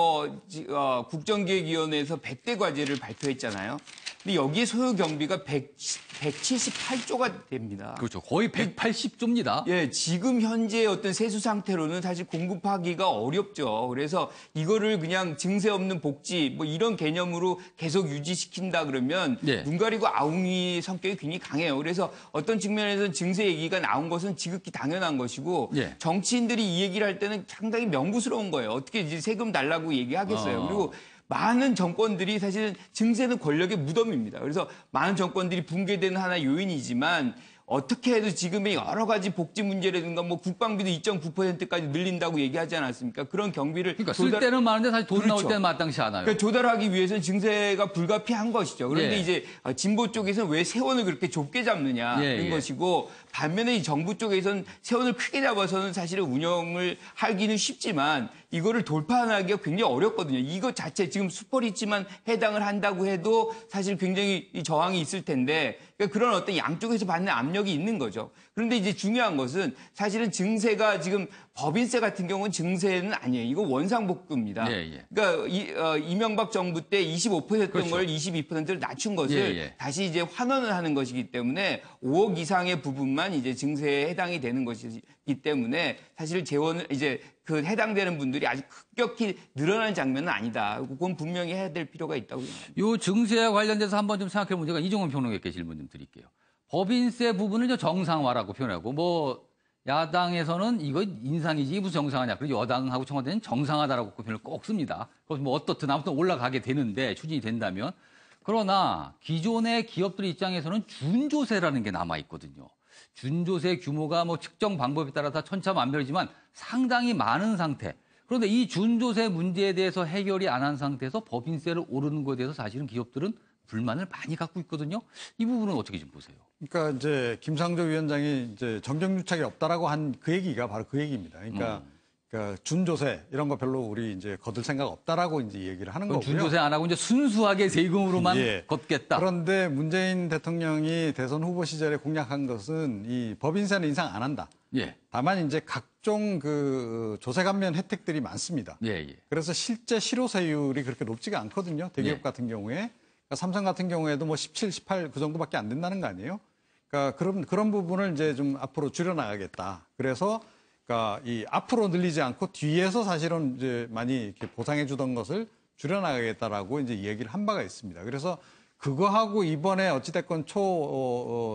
Speaker 2: 국정기획위원회에서 100대 과제를 발표했잖아요. 근데 여기에 소요 경비가 178조가 됩니다.
Speaker 1: 그렇죠. 거의 180조입니다.
Speaker 2: 예, 지금 현재 어떤 세수 상태로는 사실 공급하기가 어렵죠. 그래서 이거를 그냥 증세 없는 복지 뭐 이런 개념으로 계속 유지시킨다 그러면
Speaker 1: 예.
Speaker 2: 눈 가리고 아웅이 성격이 굉장히 강해요. 그래서 어떤 측면에서 증세 얘기가 나온 것은 지극히 당연한 것이고
Speaker 1: 예.
Speaker 2: 정치인들이 이 얘기를 할 때는 상당히 명구스러운 거예요. 어떻게 이제 세금 달라고 얘기하겠어요. 그리고 많은 정권들이 사실은 증세는 권력의 무덤입니다. 그래서 많은 정권들이 붕괴되는 하나의 요인이지만 어떻게 해도 지금의 여러 가지 복지 문제라든가 뭐 국방비도 2.9%까지 늘린다고 얘기하지 않았습니까? 그런 경비를
Speaker 1: 그러니까 쓸 때는 많은데 사실 돈
Speaker 2: 그렇죠.
Speaker 1: 나올 때는 마땅치 않아요.
Speaker 2: 그러니까 조달하기 위해서는 증세가 불가피한 것이죠. 그런데
Speaker 1: 예.
Speaker 2: 이제 진보 쪽에서는 왜 세원을 그렇게 좁게 잡느냐
Speaker 1: 예,
Speaker 2: 이런 것이고 반면에 이 정부 쪽에서는 세원을 크게 잡아서는 사실은 운영을 하기는 쉽지만 이거를 돌파하기가 굉장히 어렵거든요. 이것 자체 지금 수퍼리치만 해당을 한다고 해도 사실 굉장히 이 저항이 있을 텐데 그러니까 그런 어떤 양쪽에서 받는 압력이 있는 거죠. 그런데 이제 중요한 것은 사실은 증세가 지금 법인세 같은 경우는 증세는 아니에요. 이거 원상복구입니다.
Speaker 1: 예, 예.
Speaker 2: 그러니까 이명박 정부 때 25%였던
Speaker 1: 그렇죠.
Speaker 2: 걸 22%를 낮춘 것을
Speaker 1: 예, 예.
Speaker 2: 다시 이제 환원을 하는 것이기 때문에 5억 이상의 부분만 이제 증세에 해당이 되는 것이기 때문에 사실 재원을 이제 그 해당되는 분들이 아주 급격히 늘어나는 장면은 아니다. 그건 분명히 해야 될 필요가 있다고 생각합니다.
Speaker 1: 요 증세와 관련돼서 한번 좀 생각해 보면 제가 이종원 평론가께 질문 좀 드릴게요. 법인세 부분을 저 정상화라고 표현하고 뭐 야당에서는 이거 인상이지 무슨 정상화냐. 그리고 여당하고 청와대는 정상화다라고 그 표현을 꼭 씁니다. 그래서 뭐 어떻든 아무튼 올라가게 되는데 추진이 된다면. 그러나 기존의 기업들 입장에서는 준조세라는 게 남아 있거든요. 준조세 규모가 뭐 측정 방법에 따라 다 천차만별이지만 상당히 많은 상태. 그런데 이 준조세 문제에 대해서 해결이 안 한 상태에서 법인세를 오르는 것에 대해서 사실은 기업들은 불만을 많이 갖고 있거든요. 이 부분은 어떻게 좀 보세요?
Speaker 4: 그러니까 이제 김상조 위원장이 이제 정경유착이 없다라고 한 그 얘기가 바로 그 얘기입니다. 그러니까 준조세 이런 거 별로 우리 이제 거둘 생각 없다라고 이제 얘기를 하는 거고요.
Speaker 1: 준조세 안 하고 이제 순수하게 세금으로만
Speaker 4: 예.
Speaker 1: 걷겠다.
Speaker 4: 그런데 문재인 대통령이 대선 후보 시절에 공약한 것은 이 법인세는 인상 안 한다.
Speaker 1: 예.
Speaker 4: 다만 이제 각종 그 조세 감면 혜택들이 많습니다.
Speaker 1: 예, 예.
Speaker 4: 그래서 실제 실효세율이 그렇게 높지가 않거든요. 대기업
Speaker 1: 예.
Speaker 4: 같은 경우에. 그러니까 삼성 같은 경우에도 뭐 17, 18 그 정도밖에 안 된다는 거 아니에요? 그러니까 그런 부분을 이제 좀 앞으로 줄여나가겠다. 그래서 그러니까 이 앞으로 늘리지 않고 뒤에서 사실은 이제 많이 이렇게 보상해 주던 것을 줄여나가겠다라고 이제 얘기를 한 바가 있습니다. 그래서 그거하고 이번에 어찌됐건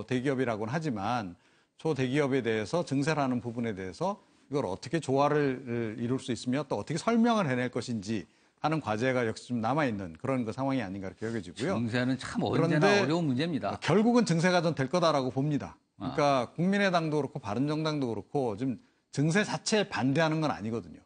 Speaker 4: 대기업이라고는 하지만 초대기업에 대해서 증세라는 부분에 대해서 이걸 어떻게 조화를 이룰 수 있으며 또 어떻게 설명을 해낼 것인지 하는 과제가 역시 좀 남아있는 그런 그 상황이 아닌가 이렇게 여겨지고요.
Speaker 1: 증세는 참 언제나 어려운 문제입니다.
Speaker 4: 결국은 증세가 좀 될 거다라고 봅니다. 그러니까 국민의당도 그렇고 바른정당도 그렇고 좀 증세 자체에 반대하는 건 아니거든요.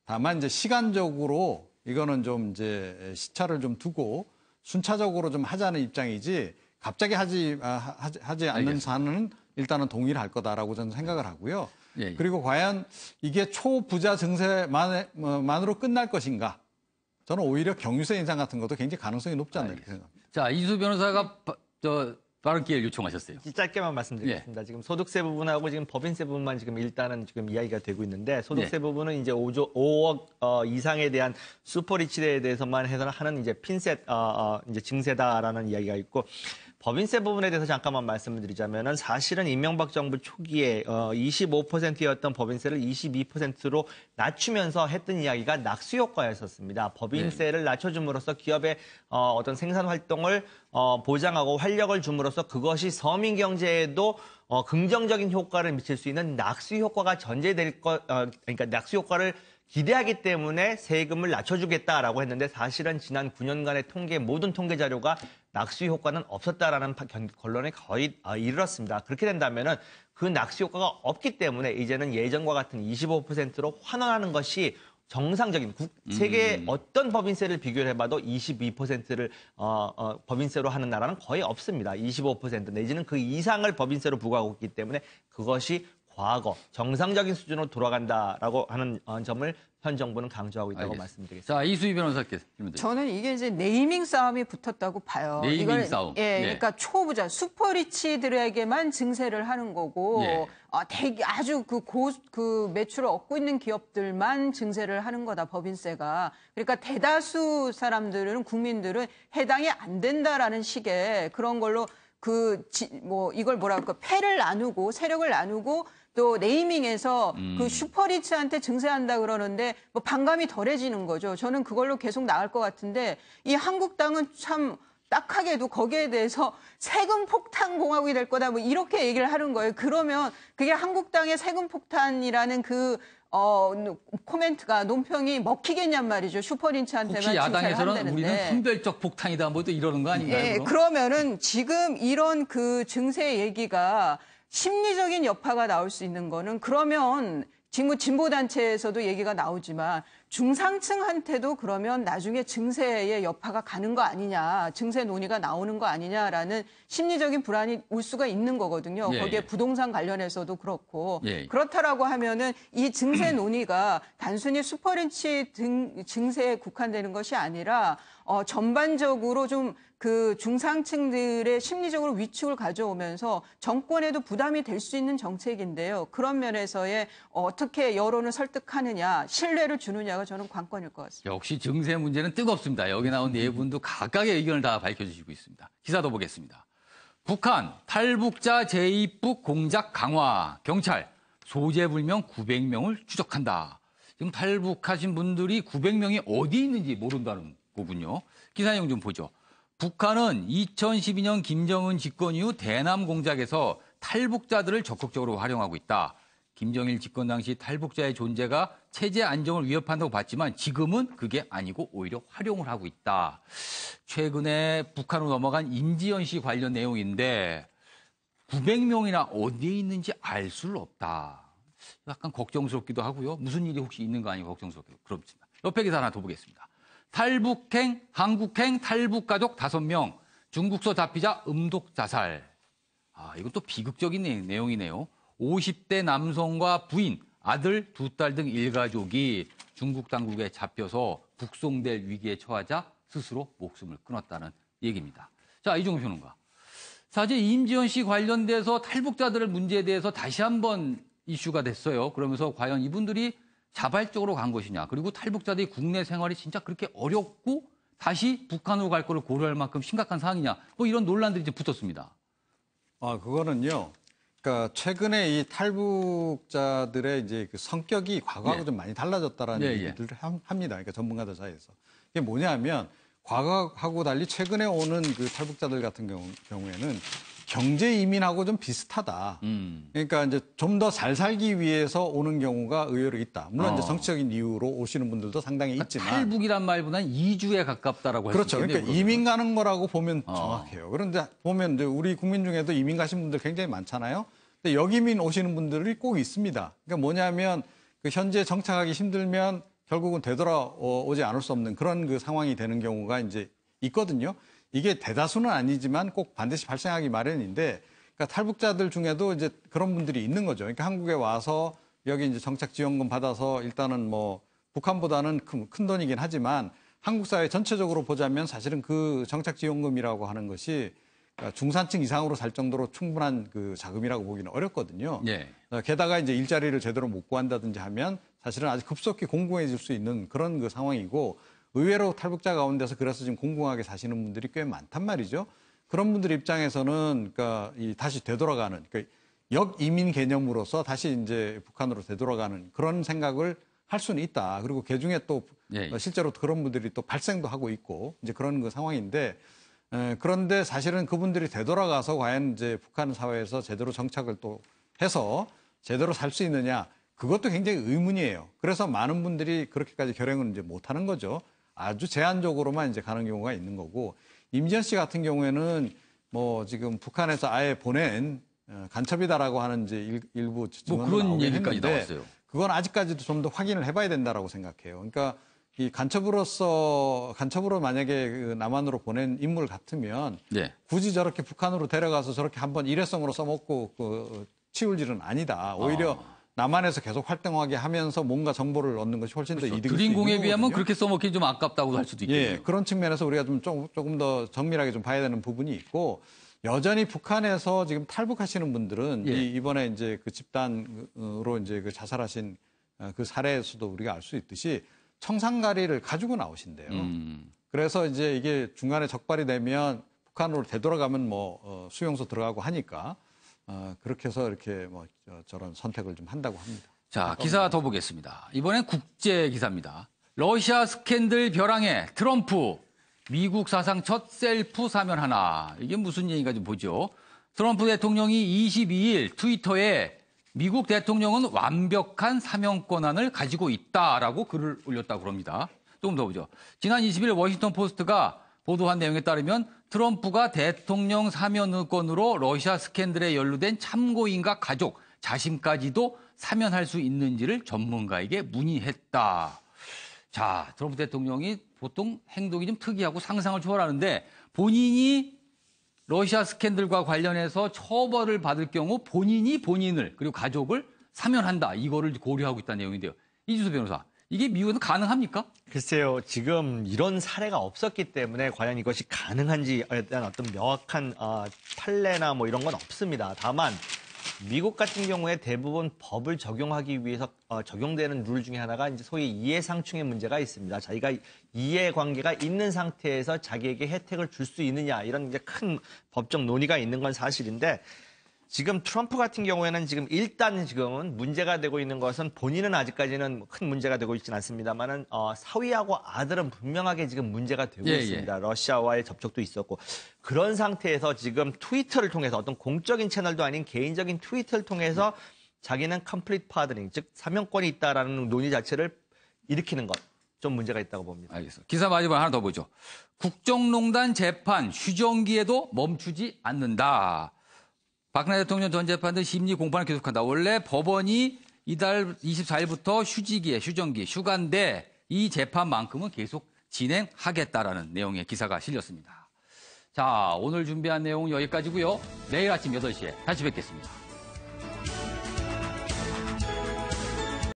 Speaker 4: 다만 이제 시간적으로 이거는 좀 이제 시차를 좀 두고 순차적으로 좀 하자는 입장이지 갑자기 하지 않는 사안은 일단은 동의를 할 거다라고 저는 생각을 하고요.
Speaker 1: 예, 예.
Speaker 4: 그리고 과연 이게 초부자 증세만으로 끝날 것인가? 저는 오히려 경유세 인상 같은 것도 굉장히 가능성이 높지 않나 이렇게 생각합니다.
Speaker 1: 자, 이수 변호사가 발언 기회를 요청하셨어요.
Speaker 5: 짧게만 말씀드리겠습니다. 지금 소득세 부분하고 지금 법인세 부분만 지금 일단은 지금 이야기가 되고 있는데 소득세 부분은 이제 5억 이상에 대한 슈퍼리치에 대해서만 해서 하는 이제 핀셋 이제 증세다라는 이야기가 있고 법인세 부분에 대해서 잠깐만 말씀을 드리자면은 사실은 이명박 정부 초기에 25%였던 법인세를 22%로 낮추면서 했던 이야기가 낙수 효과였었습니다. 법인세를 낮춰줌으로써 기업의 어떤 생산 활동을 보장하고 활력을 줌으로써 그것이 서민 경제에도 긍정적인 효과를 미칠 수 있는 낙수 효과가 전제될 그러니까 낙수 효과를 기대하기 때문에 세금을 낮춰주겠다라고 했는데 사실은 지난 9년간의 모든 통계 자료가 낙수 효과는 없었다라는 결론에 거의 이르렀습니다. 그렇게 된다면은 그 낙수 효과가 없기 때문에 이제는 예전과 같은 25%로 환원하는 것이 정상적인 세계 어떤 법인세를 비교를 해봐도 22%를 법인세로 하는 나라는 거의 없습니다. 25% 내지는 그 이상을 법인세로 부과하고 있기 때문에 그것이 과거 정상적인 수준으로 돌아간다라고 하는 점을 현 정부는 강조하고 있다고
Speaker 1: 알겠습니다.
Speaker 5: 말씀드리겠습니다.
Speaker 1: 자, 이수희 변호사께서 질문 드립니다.
Speaker 9: 저는 이게 이제 네이밍 싸움이 붙었다고 봐요.
Speaker 1: 네이밍
Speaker 9: 이걸,
Speaker 1: 싸움.
Speaker 9: 예,
Speaker 1: 예.
Speaker 9: 그러니까 초부자 슈퍼리치들에게만 증세를 하는 거고,
Speaker 1: 예.
Speaker 9: 아주 그 매출을 얻고 있는 기업들만 증세를 하는 거다, 법인세가. 그러니까 대다수 사람들은, 국민들은 해당이 안 된다라는 식의 그런 걸로 이걸 뭐랄까, 패를 나누고, 세력을 나누고, 또 네이밍에서 그 슈퍼리치한테 증세한다 그러는데 뭐 반감이 덜해지는 거죠. 저는 그걸로 계속 나갈 것 같은데 이 한국당은 참 딱하게도 거기에 대해서 세금 폭탄 공화국이 될 거다 뭐 이렇게 얘기를 하는 거예요. 그러면 그게 한국당의 세금 폭탄이라는 코멘트가 논평이 먹히겠냔 말이죠. 슈퍼리치한테만
Speaker 1: 혹시
Speaker 9: 증세를
Speaker 1: 야당에서는
Speaker 9: 한다는데.
Speaker 1: 우리는 선별적 폭탄이다 뭐 또 이러는 거 아닌가요?
Speaker 9: 예,
Speaker 1: 그럼?
Speaker 9: 그러면은 지금 이런 그 증세 얘기가 심리적인 여파가 나올 수 있는 거는 그러면 지금 진보단체에서도 얘기가 나오지만 중상층한테도 그러면 나중에 증세의 여파가 가는 거 아니냐, 증세 논의가 나오는 거 아니냐라는 심리적인 불안이 올 수가 있는 거거든요.
Speaker 1: 예,
Speaker 9: 거기에
Speaker 1: 예.
Speaker 9: 부동산 관련해서도 그렇고.
Speaker 1: 예.
Speaker 9: 그렇다라고 하면은 이 증세 논의가 단순히 슈퍼리치 증세에 국한되는 것이 아니라 전반적으로 좀 그 중상층들의 심리적으로 위축을 가져오면서 정권에도 부담이 될 수 있는 정책인데요. 그런 면에서의 어떻게 여론을 설득하느냐, 신뢰를 주느냐가 저는 관건일 것 같습니다.
Speaker 1: 역시 증세 문제는 뜨겁습니다. 여기 나온 네 분도 각각의 의견을 다 밝혀주시고 있습니다. 기사도 보겠습니다. 북한 탈북자 재입국 공작 강화, 경찰 소재불명 900명을 추적한다. 지금 탈북하신 분들이 900명이 어디 있는지 모른다는 거군요. 기사 내용 좀 보죠. 북한은 2012년 김정은 집권 이후 대남 공작에서 탈북자들을 적극적으로 활용하고 있다. 김정일 집권 당시 탈북자의 존재가 체제 안정을 위협한다고 봤지만 지금은 그게 아니고 오히려 활용을 하고 있다. 최근에 북한으로 넘어간 임지연 씨 관련 내용인데 900명이나 어디에 있는지 알 수를 없다. 약간 걱정스럽기도 하고요. 무슨 일이 혹시 있는 거 아니고 걱정스럽기도 그렇습니다. 옆에 기사 하나 더 보겠습니다. 탈북행, 한국행 탈북가족 5명, 중국서 잡히자 음독 자살. 이건 또 비극적인 내용이네요. 50대 남성과 부인, 아들, 2딸 등 일가족이 중국 당국에 잡혀서 북송될 위기에 처하자 스스로 목숨을 끊었다는 얘기입니다. 자, 이종우 평론가. 사실 임지연 씨 관련돼서 탈북자들의 문제에 대해서 다시 한번 이슈가 됐어요. 그러면서 과연 이분들이 자발적으로 간 것이냐. 그리고 탈북자들이 국내 생활이 진짜 그렇게 어렵고 다시 북한으로 갈 거를 고려할 만큼 심각한 상황이냐. 뭐 이런 논란들이 이제 붙었습니다.
Speaker 4: 그거는요. 그러니까 최근에 이 탈북자들의 이제 그 성격이 과거하고
Speaker 1: 예.
Speaker 4: 좀 많이 달라졌다라는 얘기들을 합니다. 그러니까 전문가들 사이에서. 이게 뭐냐면 과거하고 달리 최근에 오는 그 탈북자들 같은 경우에는 경제 이민하고 좀 비슷하다. 그러니까 이제 좀 더 잘 살기 위해서 오는 경우가 의외로 있다. 물론 이제 정치적인 이유로 오시는 분들도 상당히 있지만.
Speaker 1: 탈북이란 말보다는 이주에 가깝다라고 할 수
Speaker 4: 그렇죠.
Speaker 1: 있겠네요.
Speaker 4: 그러니까 이민 가는 거라고 보면 정확해요. 그런데 보면 이제 우리 국민 중에도 이민 가신 분들 굉장히 많잖아요. 근데 역이민 오시는 분들이 꼭 있습니다. 그러니까 뭐냐면 그 현재 정착하기 힘들면 결국은 되돌아오지 않을 수 없는 그런 그 상황이 되는 경우가 이제 있거든요. 이게 대다수는 아니지만 꼭 반드시 발생하기 마련인데, 그러니까 탈북자들 중에도 이제 그런 분들이 있는 거죠. 그러니까 한국에 와서 여기 이제 정착 지원금 받아서 일단은 뭐 북한보다는 큰 돈이긴 하지만 한국 사회 전체적으로 보자면 사실은 그 정착 지원금이라고 하는 것이 중산층 이상으로 살 정도로 충분한 그 자금이라고 보기는 어렵거든요.
Speaker 1: 예.
Speaker 4: 게다가 이제 일자리를 제대로 못 구한다든지 하면 사실은 아주 급속히 공공해질 수 있는 그런 그 상황이고, 의외로 탈북자 가운데서 그래서 지금 공공하게 사시는 분들이 꽤 많단 말이죠. 그런 분들 입장에서는 그러니까 다시 되돌아가는, 그러니까 역이민 개념으로서 다시 이제 북한으로 되돌아가는 그런 생각을 할 수는 있다. 그리고 그중에 또 실제로 그런 분들이 또 발생도 하고 있고 이제 그런 그 상황인데, 그런데 사실은 그분들이 되돌아가서 과연 이제 북한 사회에서 제대로 정착을 또 해서 제대로 살 수 있느냐, 그것도 굉장히 의문이에요. 그래서 많은 분들이 그렇게까지 결행을 이제 못 하는 거죠. 아주 제한적으로만 이제 가는 경우가 있는 거고, 임지연 씨 같은 경우에는 뭐 지금 북한에서 아예 보낸 간첩이다라고 하는 이제 일부 증언도
Speaker 1: 그런
Speaker 4: 나오긴
Speaker 1: 얘기까지
Speaker 4: 했는데,
Speaker 1: 나왔어요.
Speaker 4: 그건 아직까지도 좀 더 확인을 해봐야 된다라고 생각해요. 그러니까 이 간첩으로 만약에 그 남한으로 보낸 인물 같으면
Speaker 1: 네.
Speaker 4: 굳이 저렇게 북한으로 데려가서 저렇게 한번 일회성으로 써먹고 치울 일은 아니다. 오히려 남한에서 계속 활동하게 하면서 뭔가 정보를 얻는 것이 훨씬 더 이득일 수 있는
Speaker 1: 드림공에 비하면
Speaker 4: 거거든요.
Speaker 1: 그렇게 써먹기 좀 아깝다고 할 수도 있겠네요.
Speaker 4: 예, 그런 측면에서 우리가 조금 더 정밀하게 좀 봐야 되는 부분이 있고 여전히 북한에서 지금 탈북하시는 분들은
Speaker 1: 예.
Speaker 4: 이번에 이제 그 집단으로 이제 그 자살하신 그 사례에서도 우리가 알 수 있듯이 청산가리를 가지고 나오신대요. 그래서 이제 이게 중간에 적발이 되면 북한으로 되돌아가면 뭐 수용소 들어가고 하니까 그렇게 해서 이렇게 뭐 저런 선택을 좀 한다고 합니다.
Speaker 1: 자, 기사 더 보겠습니다. 이번엔 국제 기사입니다. 러시아 스캔들 벼랑에 트럼프 미국 사상 첫 셀프 사면 하나. 이게 무슨 얘기인가 좀 보죠. 트럼프 대통령이 22일 트위터에 미국 대통령은 완벽한 사면 권한을 가지고 있다라고 글을 올렸다고 합니다. 조금 더 보죠. 지난 20일 워싱턴 포스트가 보도한 내용에 따르면 트럼프가 대통령 사면권으로 러시아 스캔들에 연루된 참고인과 가족, 자신까지도 사면할 수 있는지를 전문가에게 문의했다. 자, 트럼프 대통령이 보통 행동이 좀 특이하고 상상을 초월하는데 본인이 러시아 스캔들과 관련해서 처벌을 받을 경우 본인이 본인을 그리고 가족을 사면한다. 이거를 고려하고 있다는 내용인데요. 이주수 변호사, 이게 미국에서 가능합니까?
Speaker 5: 글쎄요, 지금 이런 사례가 없었기 때문에 과연 이것이 가능한지에 대한 어떤 명확한 판례나 뭐 이런 건 없습니다. 다만 미국 같은 경우에 대부분 법을 적용하기 위해서 적용되는 룰 중에 하나가 이제 소위 이해상충의 문제가 있습니다. 자기가 이해관계가 있는 상태에서 자기에게 혜택을 줄 수 있느냐 이런 이제 큰 법적 논의가 있는 건 사실인데 지금 트럼프 같은 경우에는 지금 일단 지금은 문제가 되고 있는 것은 본인은 아직까지는 큰 문제가 되고 있지는 않습니다만은 사위하고 아들은 분명하게 지금 문제가 되고 있습니다. 러시아와의 접촉도 있었고 그런 상태에서 지금 트위터를 통해서 어떤 공적인 채널도 아닌 개인적인 트위터를 통해서 자기는 컴플리트 파더닝 즉 사면권이 있다라는 논의 자체를 일으키는 것 좀 문제가 있다고 봅니다.
Speaker 1: 알겠습니다. 기사 마지막 하나 더 보죠. 국정농단 재판 휴정기에도 멈추지 않는다. 박근혜 대통령 전 재판들 심리 공판을 계속한다. 원래 법원이 이달 24일부터 휴정기, 휴가인데 이 재판만큼은 계속 진행하겠다라는 내용의 기사가 실렸습니다. 자, 오늘 준비한 내용은 여기까지고요. 내일 아침 8시에 다시 뵙겠습니다.